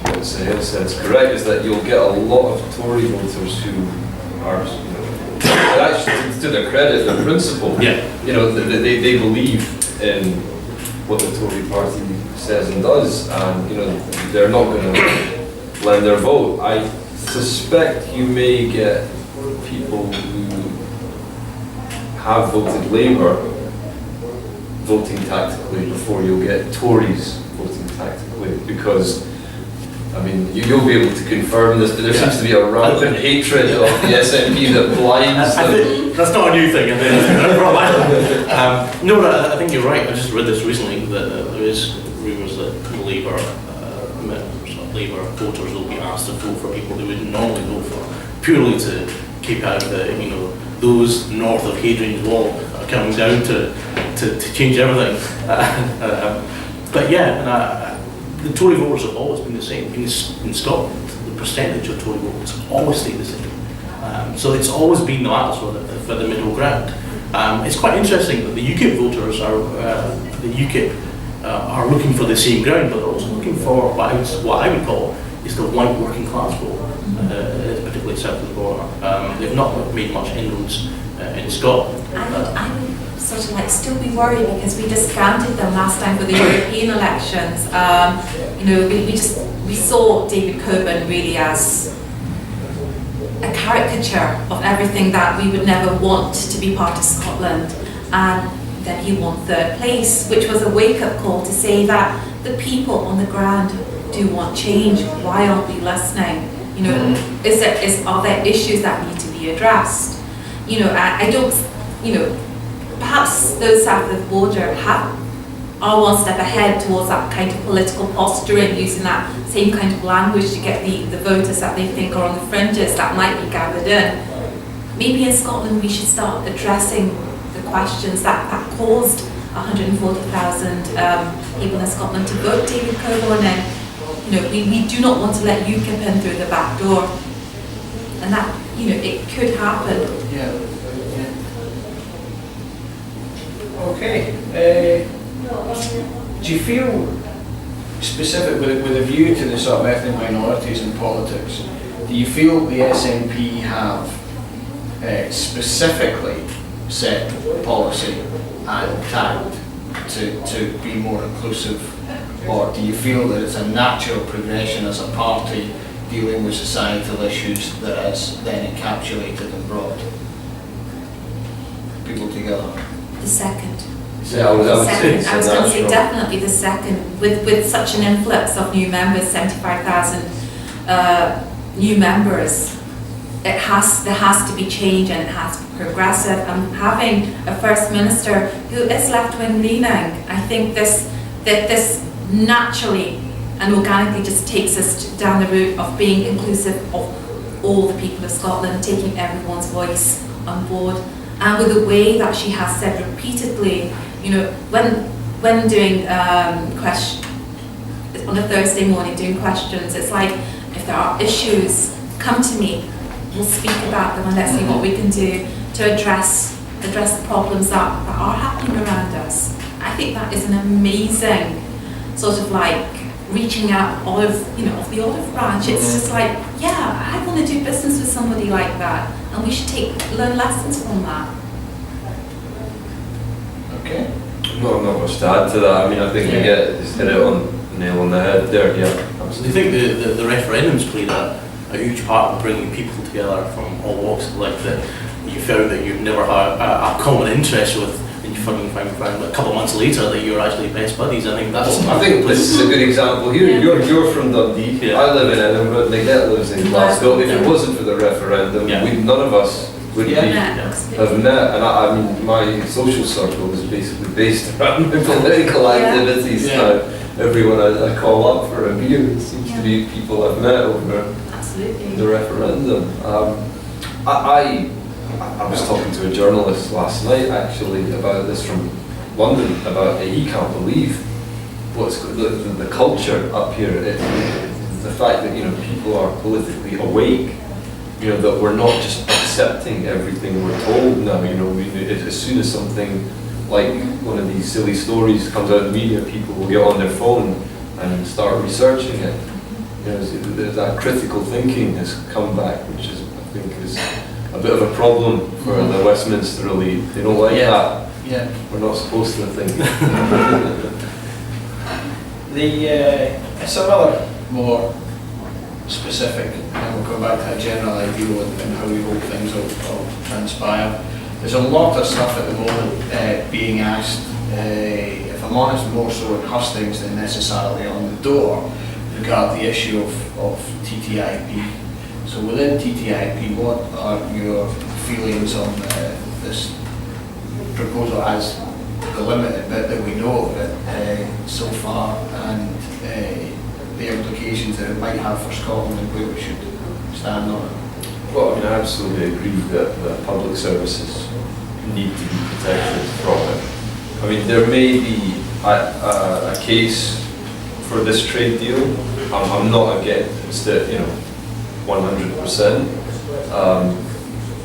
what Sahil said is correct, is that you'll get a lot of Tory voters who are, actually, to their credit, their principle. Yeah. They believe in what the Tory party says and does, and they're not going to lend their vote. I suspect you may get people who have voted Labour voting tactically before you'll get Tories voting tactically, because you'll be able to confirm this, but there seems to be a rampant hatred of the SNP that blinds them. That's not a new thing, I think. No, I think you're right. I just read this recently that there is rumours that Labour voters will be asked to vote for people they would normally vote for, purely to keep out those north of Hadrian's Wall are coming down to change everything. But yeah, the Tory voters have always been the same. In Scotland, the percentage of Tory voters have always stayed the same. So it's always been the battle for the middle ground. It's quite interesting that the UKIP voters are looking for the same ground, but they're also looking for what I would call is the white working class vote, particularly south of the border. They've not made much inroads in Scotland. I would sort of still be worried, because we discounted them last time for the European elections. We saw David Coburn really as a caricature of everything that we would never want to be part of Scotland, and then he won third place, which was a wake-up call to say that the people on the ground do want change. Why aren't we listening? Are there issues that need to be addressed? I don't. Perhaps those south of the border are one step ahead towards that kind of political posturing, using that same kind of language to get the voters that they think are on the fringes that might be gathered in. Maybe in Scotland we should start addressing the questions that caused 140,000 people in Scotland to vote David Coburn, and we do not want to let UKIP in through the back door, and that it could happen. Yeah. Okay. Do you feel specific with a view to the sort of ethnic minorities in politics? Do you feel the SNP have specifically set policy and tact to be more inclusive, or do you feel that it's a natural progression as a party dealing with societal issues that is then encapsulated and brought people together? The second. Yeah, I would say I was going to say definitely the second. With such an influx of new members, 75,000 new members, there has to be change, and it has to be progressive. And having a First Minister who is left-wing leaning, I think this naturally and organically just takes us down the route of being inclusive of all the people of Scotland, taking everyone's voice on board. And with the way that she has said repeatedly, when doing on a Thursday morning doing questions, it's like, if there are issues, come to me, we'll speak about them, and let's see what we can do to address the problems that are happening around us. I think that is an amazing sort of reaching out of the olive branch. It's just I want to do business with somebody like that, and we should learn lessons from that. Okay. Not much to add to that. I think you hit it on the nail on the head there. Yeah. Do you think the referendums played a huge part in bringing people together from all walks of life, that you found that you've never had a common interest with, and you finally found a couple of months later that you're actually best buddies? I think this is a good example here. Yeah. You're from Dundee. Yeah. I live in Edinburgh. Nicolette lives in Glasgow. If it wasn't for the referendum, none of us would have met. And my social circle is basically based around political activities now. Everyone I call up for a beer seems to be people I've met over the referendum. I was talking to a journalist last night actually about this from London about it. He can't believe what's the culture up here. The fact that, you know, people are politically awake, you know, that we're not just accepting everything we're told now. You know, as soon as something like one of these silly stories comes out in the media, people will get on their phone and start researching it. You know, that critical thinking has come back, which is, I think, is a bit of a problem for the Westminster elite. They don't like that. Yeah. We're not supposed to think. Some other more specific, and we'll go back to a general idea and how we hope things will transpire. There's a lot of stuff at the moment being asked, if I'm honest, more so in hustings than necessarily on the door, regarding the issue of TTIP. So within TTIP, what are your feelings on this proposal as the limited bit that we know of it so far, and the implications that it might have for Scotland and where we should stand on it? Well, I mean, I absolutely agree that public services need to be protected from it. I mean, there may be a case for this trade deal. I'm not against it, you know, 100%.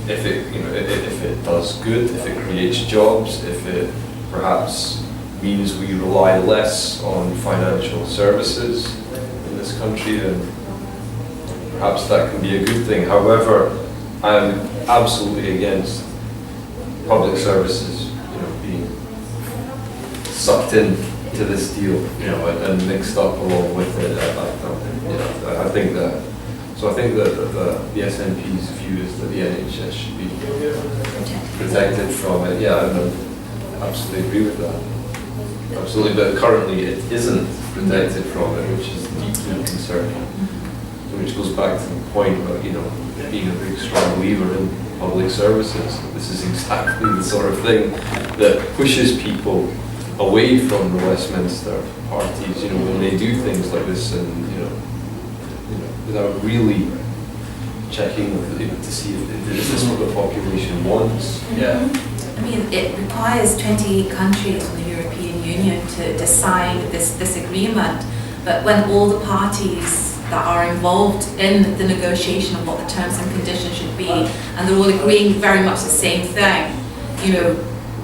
If it, you know, if it does good, if it creates jobs, if it perhaps means we rely less on financial services in this country, then perhaps that can be a good thing. However, I'm absolutely against public services, you know, being sucked in to this deal, you know, and mixed up along with it. I think that. So I think that the SNP's view is that the NHS should be protected from it. Yeah, I absolutely agree with that. Absolutely, but currently it isn't protected from it, which is deeply concerning. Which goes back to the point about, you know, being a big strong believer in public services. This is exactly the sort of thing that pushes people away from the Westminster parties, you know, when they do things like this, and you know, without really checking, you know, to see if is this what the population wants. Yeah. I mean, it requires 28 countries in the European Union to sign this agreement, but when all the parties that are involved in the negotiation of what the terms and conditions should be, and they're all agreeing very much the same thing, you know,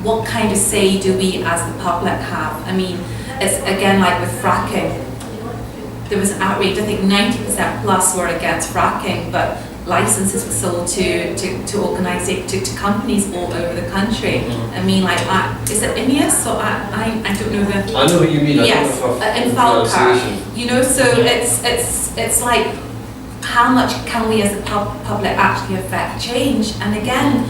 what kind of say do we as the public have? I mean, it's again like with fracking. There was an outrage, I think 90% plus were against fracking, but licenses were sold to companies all over the country. I mean, like, is it Ineos? So I don't know the... I know what you mean. Yes, in Falkirk. You know, so it's like, how much can we as the public actually affect change? And again,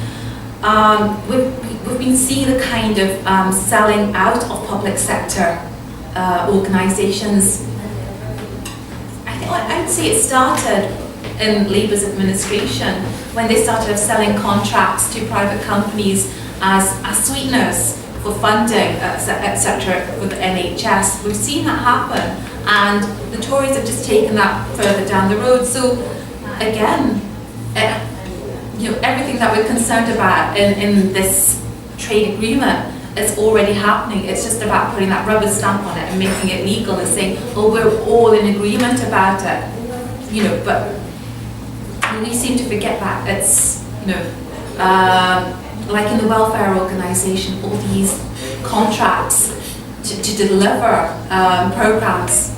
we've been seeing the kind of selling out of public sector organisations. I would say it started in Labour's administration when they started selling contracts to private companies as sweeteners for funding, etc., for the NHS. We've seen that happen, and the Tories have just taken that further down the road. So again, you know, everything that we're concerned about in this trade agreement is already happening. It's just about putting that rubber stamp on it and making it legal and saying, oh, we're all in agreement about it. You know, but we seem to forget that. It's, you know, like in the welfare organisation, all these contracts to deliver programmes,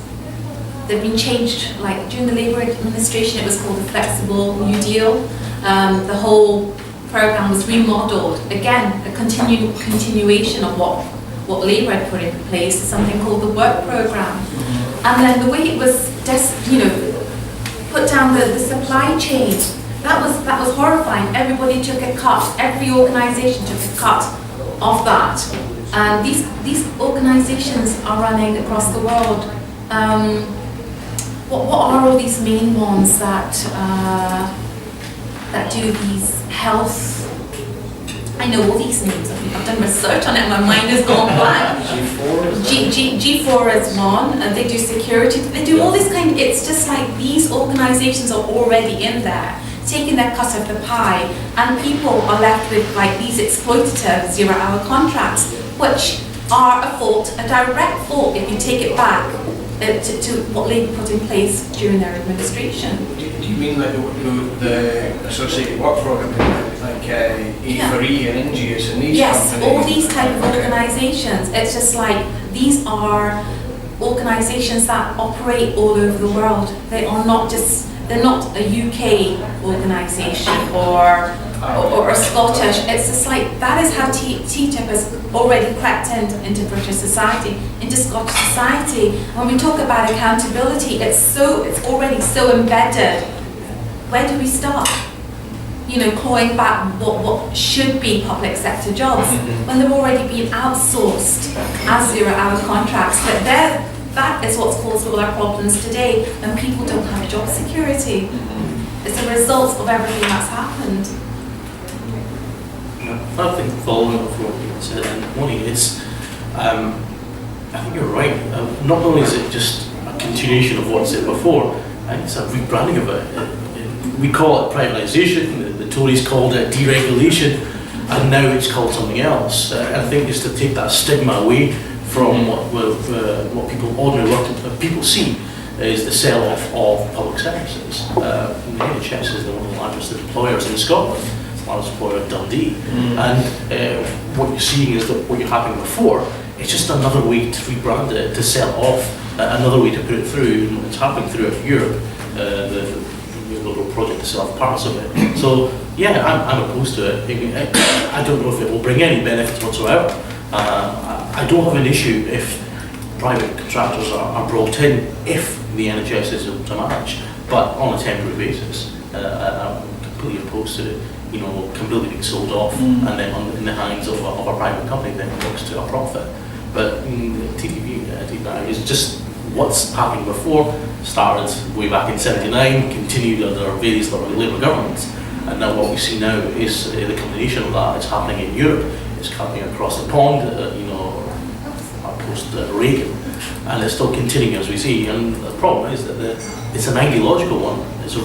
they've been changed. Like during the Labour administration, it was called the Flexible New Deal. The whole programme was remodelled. Again, a continuation of what Labour had put in place, something called the work programme. And then the way it was just, you know, put down the supply chain, that was horrifying. Everybody took a cut. Every organisation took a cut of that. And these organisations are running across the world. What are all these main ones that do these health? I know all these names. I've done research on it. My mind has gone blank. G4 is one, and they do security. They do all this kind. It's just like these organisations are already in there, taking their cut of the pie, and people are left with like these exploitative zero-hour contracts, which are a fault, a direct fault, if you take it back to what Labour put in place during their administration. Do you mean like the associated work programme, like A4E and Ingeus and these Yes, companies? all these type of organisations. It's just like, these are organisations that operate all over the world. They are not just, they're not a UK organisation or Scottish. It's just like, that is how TTIP has already crept into British society, into Scottish society. When we talk about accountability, it's already so embedded. Where do we start? You know, clawing back what should be public sector jobs when they've already been outsourced as 0-hour contracts. But that is what's caused all our problems today, and people don't have job security. It's a result of everything that's happened. I think following up from what you said, and Moni, it's, I think you're right. Not only is it just a continuation of what's it before, I think it's a rebranding of it. We call it privatisation, the Tories called it deregulation, and now it's called something else. I think it's to take that stigma away from what people, ordinary working people see is the sell-off of public services. The NHS is one of the largest employers in Scotland. Largest employer at Dundee, and what you're seeing is that what you're having before, it's just another way to rebrand it, to sell off, another way to put it through, and it's happening throughout Europe, the Liberal project to sell off parts of it. So yeah, I'm opposed to it. I don't know if it will bring any benefits whatsoever. I don't have an issue if private contractors are brought in, if the NHS is able to manage, but on a temporary basis. I'm completely opposed to it. You know, completely being sold off and then in the hands of a private company that works to a profit. But TTP is just what's happening before, started way back in '79, continued under various Labour governments, and now what we see now is the combination of that. It's happening in Europe, it's coming across the pond, you know, post-Reagan, and it's still continuing as we see. And the problem is that it's an ideological one. It's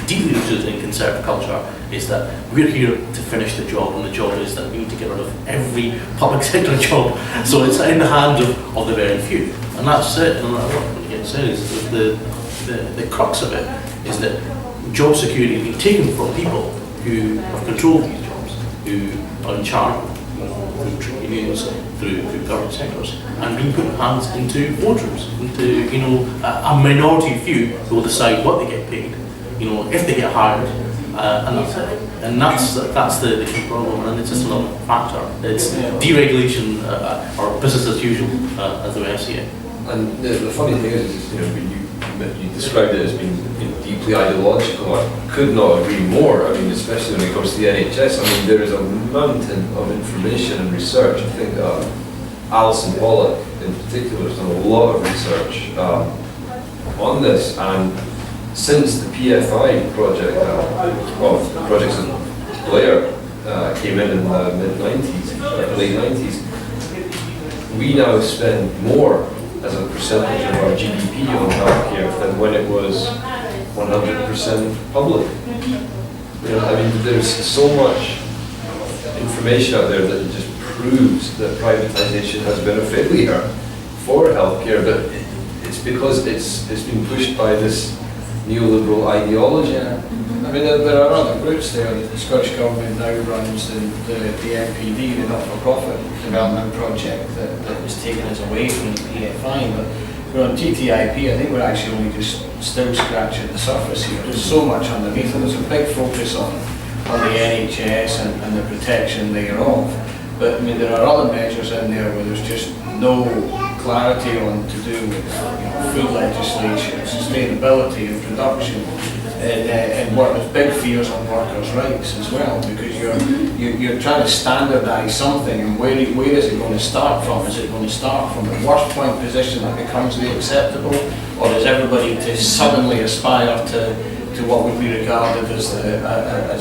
deeply rooted in conservative culture, is that we're here to finish the job, and the job is that we need to get rid of every public sector job. So it's in the hands of the very few, and that's it. And what you said is the crux of it is that job security is being taken from people who have controlled these jobs, who are in charge, through trade unions, through government sectors, and being put hands into boardrooms, into a minority few who will decide what they get paid. You know, if they get hired, and that's it. And that's the key problem, and it's just another factor. It's deregulation or business as usual, as the way I see it. And the funny thing is, you described it as being deeply ideological. I could not agree more. I mean, especially when it comes to the NHS. I mean, there is a mountain of information and research. I think Alison Pollock, in particular, has done a lot of research on this, and since the PFI project, the projects of Blair came in the mid-90s, late 90s, we now spend more as a percentage of our GDP on healthcare than when it was 100% public. I mean, there's so much information out there that just proves that privatization has been a failure for healthcare, but it's because it's been pushed by this neoliberal ideology. Yeah. I mean, there are other routes there. The Scottish Government now runs the NPD, the not-for-profit development project that was taken us away from the PFI. But we're on TTIP, I think we're actually only just still scratching the surface here. There's so much underneath, and there's a big focus on the NHS and the protection thereof. But I mean, there are other measures in there where there's just no clarity on to do with food legislation, sustainability and production, and there's big fears on workers' rights as well, because you're trying to standardise something, and where is it going to start from? Is it going to start from the worst point position that becomes the acceptable, or does everybody to suddenly aspire to what would be regarded as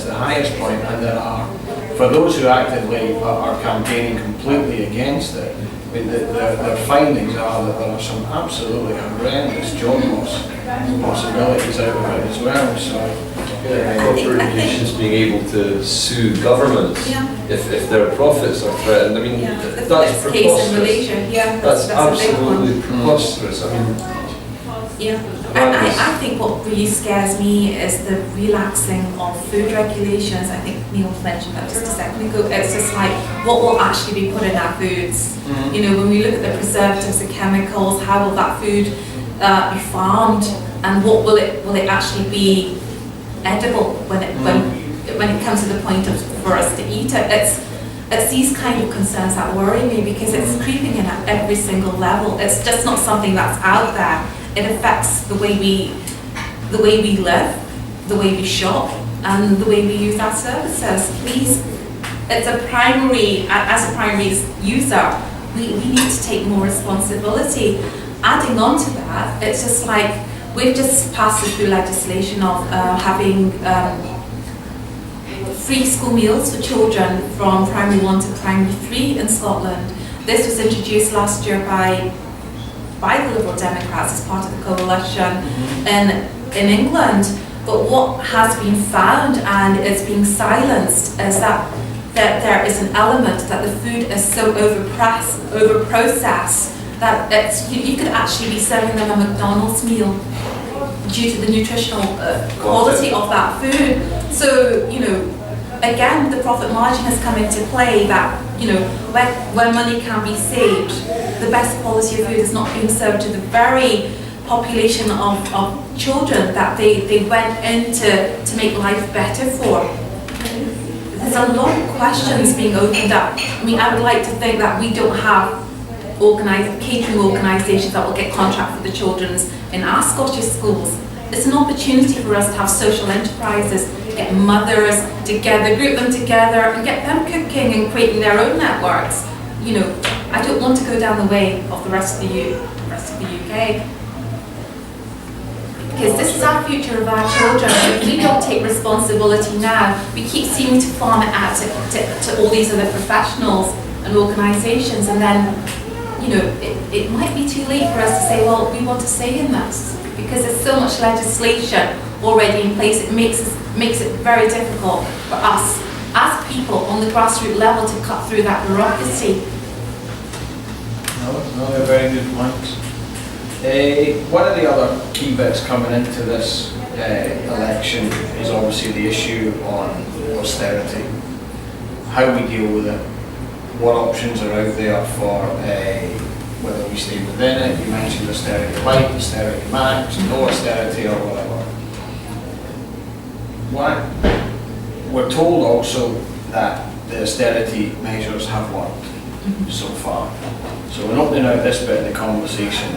the highest point? And there are, for those who actively are campaigning completely against it, I mean, their findings are that there are some absolutely horrendous job loss possibilities out of it as well. So corporations being able to sue governments Yeah. if their profits are threatened. I mean, Yeah, the that's Philips case in preposterous. Malaysia, yeah, That's a big one. absolutely preposterous. I mean, Yeah, and I think what really scares me is the relaxing of food regulations. I think Neil mentioned that just a second ago. It's just like, what will actually be put in our foods? You know, when we look at the preservatives, the chemicals, how will that food be farmed, and what will it actually be edible when it comes to the point of for us to eat it? It's these kind of concerns that worry me, because it's creeping in at every single level. It's just not something that's out there. It affects the way we live, the way we shop, and the way we use our services. Please, as a primary user, we need to take more responsibility. Adding on to that, it's just like we've just passed through legislation of having free school meals for children from primary 1 to primary 3 in Scotland. This was introduced last year by the Liberal Democrats as part of the coalition in England. But what has been found, and it's being silenced, is that there is an element that the food is so over-processed that you could actually be serving them a McDonald's meal due to the nutritional quality of that food. So, you know, again, the profit margin has come into play, that, you know, where money can be saved, the best quality of food is not being served to the very population of children that they went in to make life better for. There's a lot of questions being opened up. I mean, I would like to think that we don't have catering organisations that will get contract for the children's in our Scottish schools. It's an opportunity for us to have social enterprises, get mothers together, group them together, and get them cooking and creating their own networks. You know, I don't want to go down the way of the rest of the UK. Because this is our future of our children. If we don't take responsibility now, we keep seeming to farm it out to all these other professionals and organisations, and then, you know, it might be too late for us to say, well, we want to say in this, because there's so much legislation already in place. It makes it very difficult for us as people on the grassroots level to cut through that bureaucracy. No, they're very good points. One of the other key bits coming into this election is obviously the issue on austerity, how we deal with it, what options are out there for whether we stay within it. You mentioned austerity light, austerity max, no austerity or whatever. We're told also that the austerity measures have worked so far. So in opening out this bit of the conversation,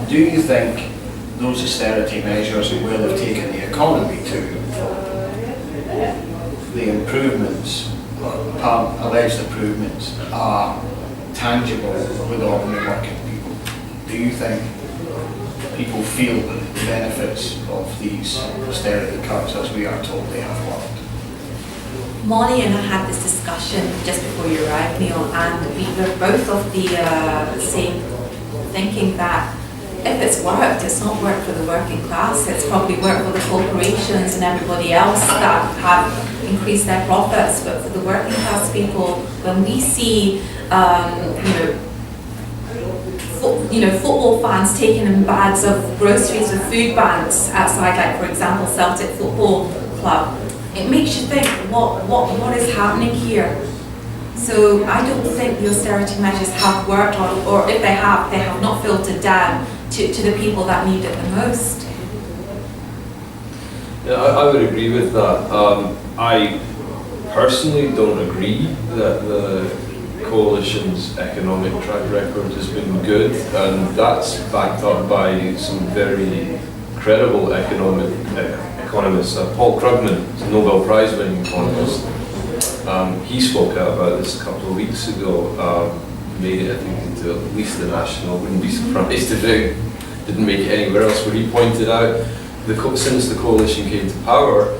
do you think those austerity measures and where they've taken the economy to, the improvements, alleged improvements, are tangible with ordinary working people? Do you think people feel the benefits of these austerity cuts as we are told they have worked? Molly and I had this discussion just before you arrived, Neil, and we were both of the same thinking that if it's worked, it's not worked for the working class, it's probably worked for the corporations and everybody else that have increased their profits. But for the working class people, when we see football fans taking in bags of groceries with food banks outside, like for example Celtic Football Club, it makes you think, what is happening here? So I don't think the austerity measures have worked, or if they have not filtered down to the people that need it the most. Yeah, I would agree with that. I personally don't agree that the coalition's economic track record has been good, and that's backed up by some very credible economists. Paul Krugman, a Nobel Prize winning economist, he spoke out about this a couple of weeks ago, made it, I think, into at least the National. Wouldn't be surprised if it didn't make it anywhere else, where he pointed out since the coalition came to power,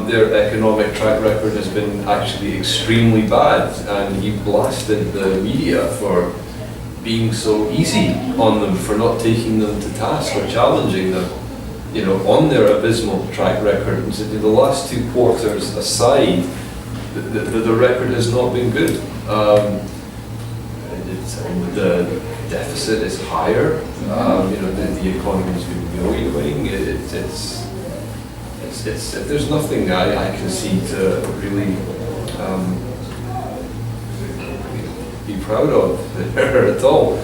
their economic track record has been actually extremely bad, and he blasted the media for being so easy on them, for not taking them to task or challenging them. on their abysmal track record, and so the last 2 quarters aside, the record has not been good. The deficit is higher. The economy's been yo-yoing. There's nothing I can see to really be proud of there at all.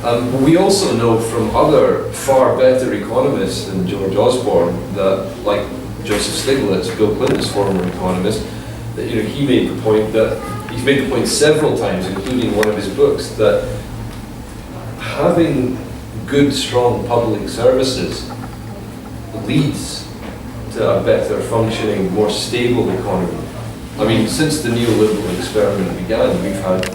But we also know from other far better economists than George Osborne that, like Joseph Stiglitz, Bill Clinton's former economist, that he's made the point several times, including one of his books, that having good, strong public services leads to a better functioning, more stable economy. I mean, since the neoliberal experiment began, we've had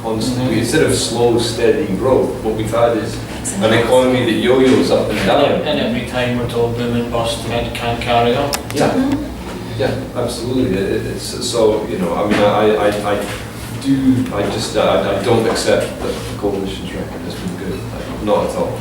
constantly, instead of slow, steady growth, what we've had is an economy that yo-yos up and down. And every time we're told boom and bust and can't carry on. Yeah, absolutely. It's so, I mean, I don't accept that the coalition's record has been good. Not at all.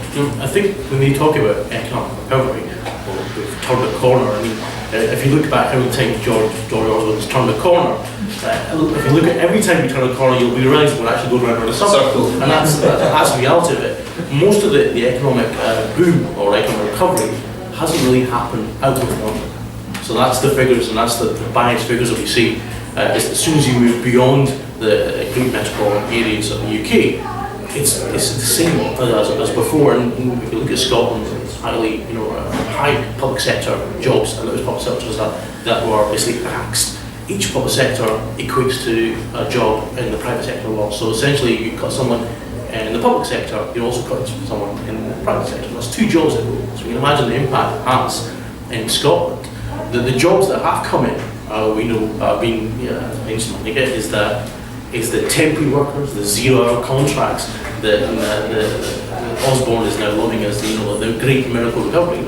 I think when we talk about economic recovery, we've turned a corner. I mean, if you look back how many times George Osborne's turned a corner, if you look at every time you turn a corner, you'll realise we're actually going around in a circle. And that's the reality of it. Most of the economic boom or economic recovery hasn't really happened out of London. So that's the figures, and that's the biased figures that we see. As soon as you move beyond the great metropolitan areas of the UK, it's the same as before. And if you look at Scotland, it's highly, high public sector jobs, and those public sectors that were basically axed. Each public sector equates to a job in the private sector law. So essentially, you cut someone in the public sector, you also cut someone in the private sector. That's 2 jobs that go. So you can imagine the impact it has in Scotland. The jobs that have come in, we know have been mentioned is the temporary workers, the 0-hour contracts that Osborne is now loving as the great miracle recovery.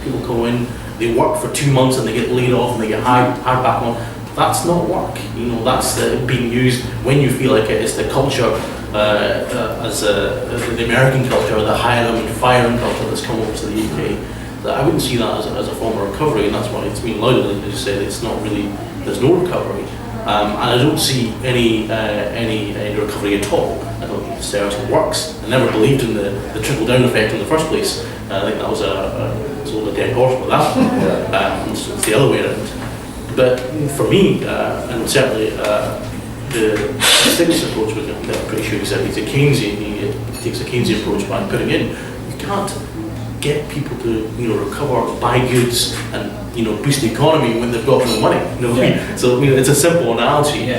People go in, they work for 2 months and they get laid off and they get hired back on. That's not work. That's being used when you feel like it. It's the culture, as the American culture, the hire them and fire them culture that's come over to the UK. I wouldn't see that as a form of recovery, and that's why it's been lauded, as you said. It's not really, there's no recovery, and I don't see any recovery at all. I don't think the system works. I never believed in the trickle-down effect in the first place. I think that was a dead horse with that one. It's the other way around. But for me, and certainly the Stiglitz approach, which I'm pretty sure he's a Keynesian, he takes a Keynesian approach by putting in, you can't get people to recover, buy goods, and boost the economy when they've got no money. So it's a simple analogy.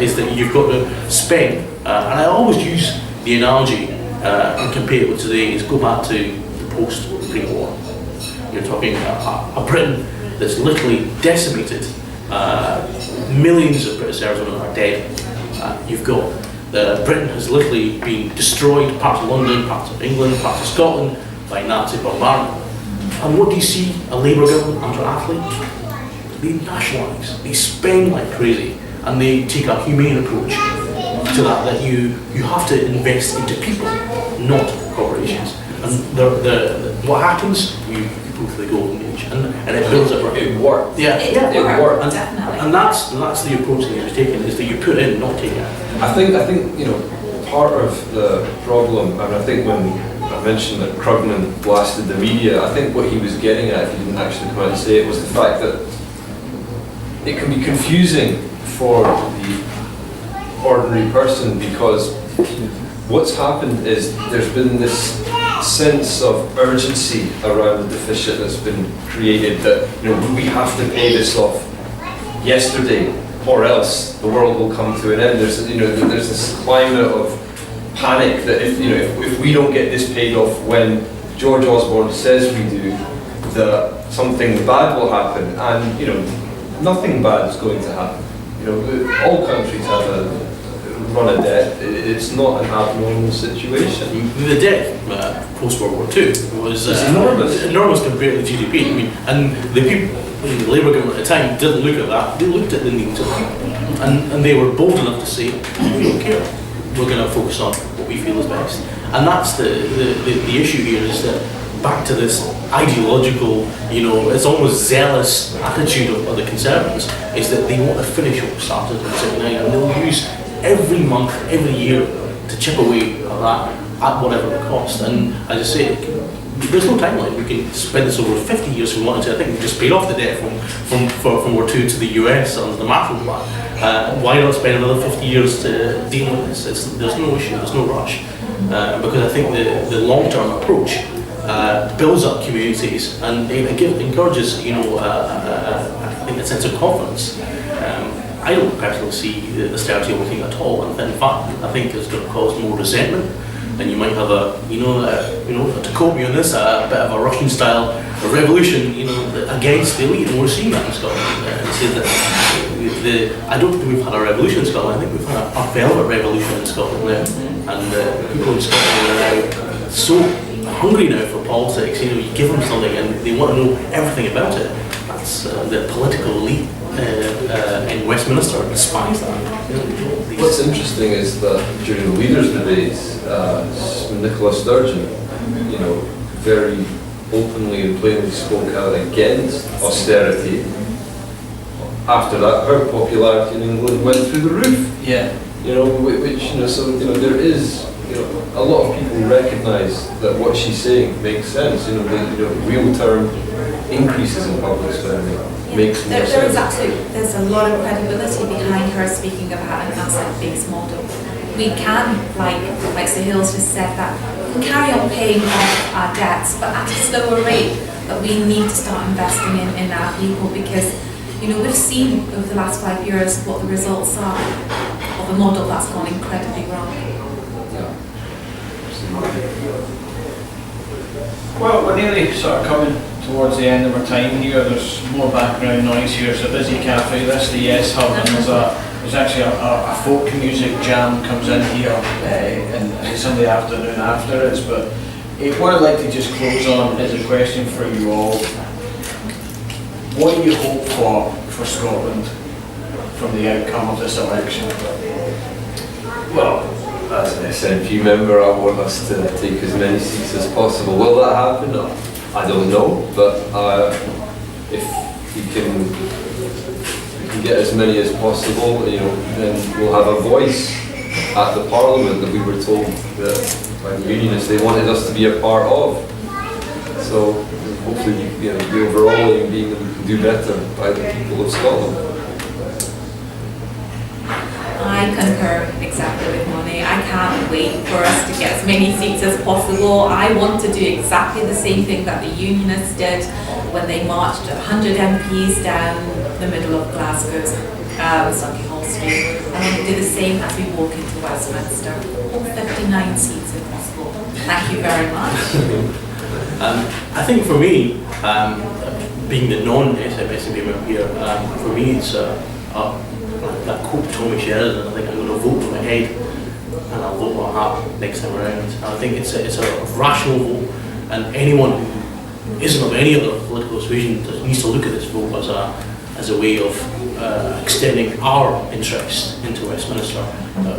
Is that you've got to spend, and I always use the analogy and compare it with today. Is go back to the post-Great War. You're talking a Britain that's literally decimated. Millions of British servicemen are dead. You've got Britain has literally been destroyed. Parts of London, parts of England, parts of Scotland, by Nazi bombardment. And what do you see a Labour government under Attlee? They nationalise, they spend like crazy, and they take a humane approach to that you have to invest into people, not corporations. And what happens, you go for the golden age, and it builds up. It worked. It worked, And, definitely. And that's the approach that you're taking, is that you put in, not take out. I think part of the problem, and I think when I mentioned that Krugman blasted the media, I think what he was getting at, if he didn't actually come out and say it, was the fact that it can be confusing for the ordinary person, because what's happened is there's been this sense of urgency around the deficit that's been created, that we have to pay this off yesterday or else the world will come to an end. There's this climate of panic that if we don't get this paid off when George Osborne says we do, that something bad will happen, and nothing bad is going to happen. All countries have a run a debt. It's not an abnormal situation. The debt post World War II was enormous compared to GDP. I mean, and the people in the Labour government at the time didn't look at that. They looked at the needs of people, and they were bold enough to say, we don't care. We're going to focus on what we feel is best. And that's the issue here, is that back to this ideological, it's almost zealous attitude of the Conservatives, is that they want to finish what started in '79, and they'll use every month, every year to chip away at that at whatever it costs. And as I say, there's no timeline. We can spend this over 50 years if we wanted to. I think we just paid off the debt from World War II to the US under the Marshall Plan. Why not spend another 50 years to deal with this? There's no issue, there's no rush. Because I think the long-term approach builds up communities and it encourages, I think, a sense of confidence. I don't personally see the austerity working at all. And in fact, I think it's going to cause more resentment. And you might have to quote me on this, a bit of a Russian-style revolution, against the elite, and we're seeing that in Scotland. I don't think we've had a revolution in Scotland. I think we've had a velvet revolution in Scotland now, and people in Scotland are now so hungry now for politics. You give them something, and they want to know everything about it. That's the political elite in Westminster despise that. What's interesting is that during the leaders' debates, Nicola Sturgeon, very openly and plainly spoke out against austerity. After that, her popularity in England went through the roof. Yeah. There is, a lot of people recognise that what she's saying makes sense. Real term increases in public spending makes more sense. There's a lot of credibility behind her speaking about an asset-based model. We can, like Sir Hills just said, that we can carry on paying off our debts, but at a slower rate. But we need to start investing in our people, because we've seen over the last 5 years what the results are of a model that's gone incredibly wrong. Well, we're nearly sort of coming towards the end of our time here. There's more background noise here. It's a busy cafe. This the Yes Hub, and there's actually a folk music jam comes in here in some of the afternoon afterwards. But what I'd like to just close on is a question for you all. What do you hope for Scotland from the outcome of this election? Well, as an SNP member, I want us to take as many seats as possible. Will that happen? I don't know, but if we can get as many as possible, then we'll have a voice at the Parliament that we were told that by the Unionists they wanted us to be a part of. So hopefully, the overall aim being that we can do better by the people of Scotland. I concur exactly with Moni. I can't wait for us to get as many seats as possible. I want to do exactly the same thing that the Unionists did when they marched 100 MPs down the middle of Glasgow's Sauchiehall Street. I want to do the same as we walk into Westminster. All 59 seats if possible. Thank you very much. I think for me, being the non-SNP member here, for me it's that quote Tommy Sheridan. I think I'm going to vote with my head and I'll vote with my heart next time around. I think it's a rational vote, and anyone who isn't of any other political persuasion needs to look at this vote as a way of extending our interest into Westminster.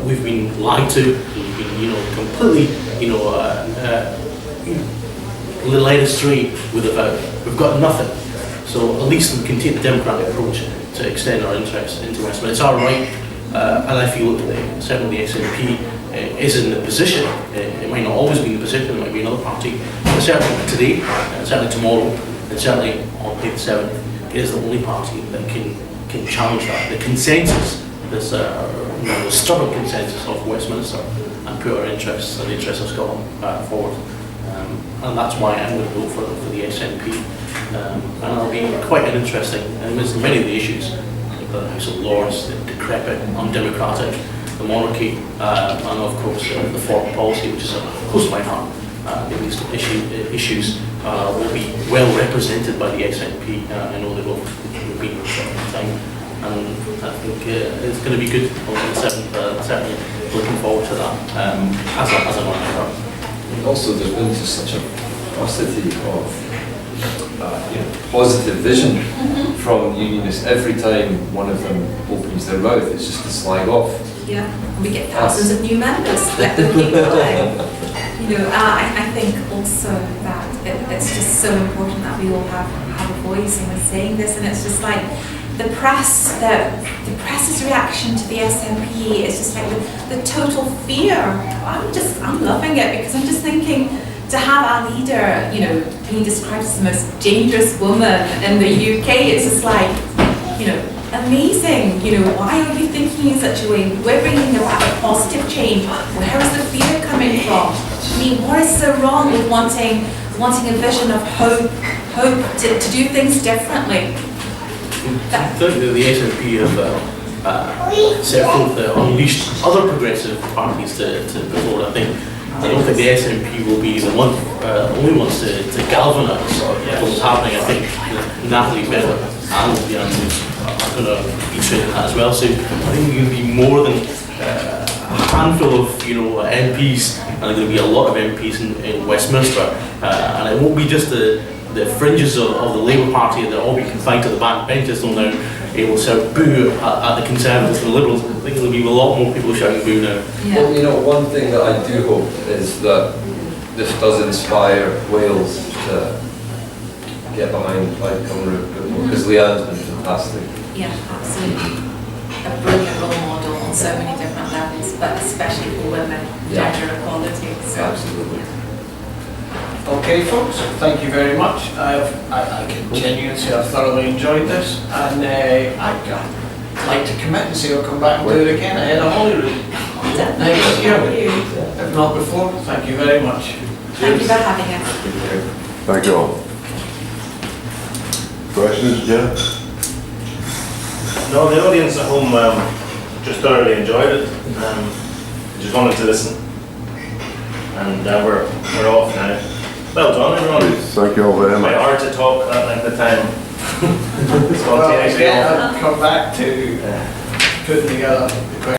We've been lied to, we've been completely led astray with the vote. We've got nothing. So at least we can take the democratic approach to extend our interest into Westminster. It's our right, and I feel that certainly the SNP is in the position. It might not always be in the position, it might be another party, but certainly today, certainly tomorrow, and certainly on May the 7th, it is the only party that can challenge that. The consensus, this stubborn consensus of Westminster, and put our interests and the interests of Scotland forward. And that's why I'm going to vote for the SNP. And it'll be quite an interesting, and there's many of the issues, the House of Lords, the decrepit, undemocratic, the monarchy, and of course the foreign policy, which is close to my heart. These issues will be well represented by the SNP. I know they will be for some time, and I think it's going to be good on the 7th. Certainly looking forward to that as a member. Also, there's been just such a paucity of positive vision from Unionists. Every time one of them opens their mouth, it's just to slag off. Yeah, we get thousands of new members. Let them keep going. I think also that it's just so important that we all have a voice in saying this, and it's just like the press's reaction to the SNP is just like the total fear. I'm loving it, because I'm just thinking, to have a leader, being described as the most dangerous woman in the UK, it's just like, amazing. Why are we thinking in such a way? We're bringing about a positive change. Where is the fear coming from? I mean, what is so wrong with wanting a vision of hope to do things differently? The SNP have set forth unleashed other progressive parties to go forward. I don't think the SNP will be the only ones to galvanise what's happening. I think Natalie Bennett and the Andrews are going to be training that as well. So I think you're going to be more than a handful of MPs, and there are going to be a lot of MPs in Westminster, and it won't be just the fringes of the Labour Party that all be confined to the backbenches. They'll now able to shout boo at the Conservatives and the Liberals. I think there'll be a lot more people shouting boo now. Yeah. Well, one thing that I do hope is that this does inspire Wales to get behind Plaid Cymru a bit more, because Leanne's been fantastic. Yeah, absolutely. A brilliant role model on so many different levels, but especially for women, gender equality. So. Absolutely. Okay, folks, thank you very much. I can genuinely say I've thoroughly enjoyed this, and I'd like to commit and say I'll come back and do it again ahead of Holyrood next year. If not before, thank you very much. Thank you for having us. Thank you all. Questions, Jeff? No, the audience at home just thoroughly enjoyed it. Just wanted to listen. And we're off now. Well done, everyone. Thank you all very It's much. quite hard to talk that length of time. Well, again, I'll come back to putting together the question.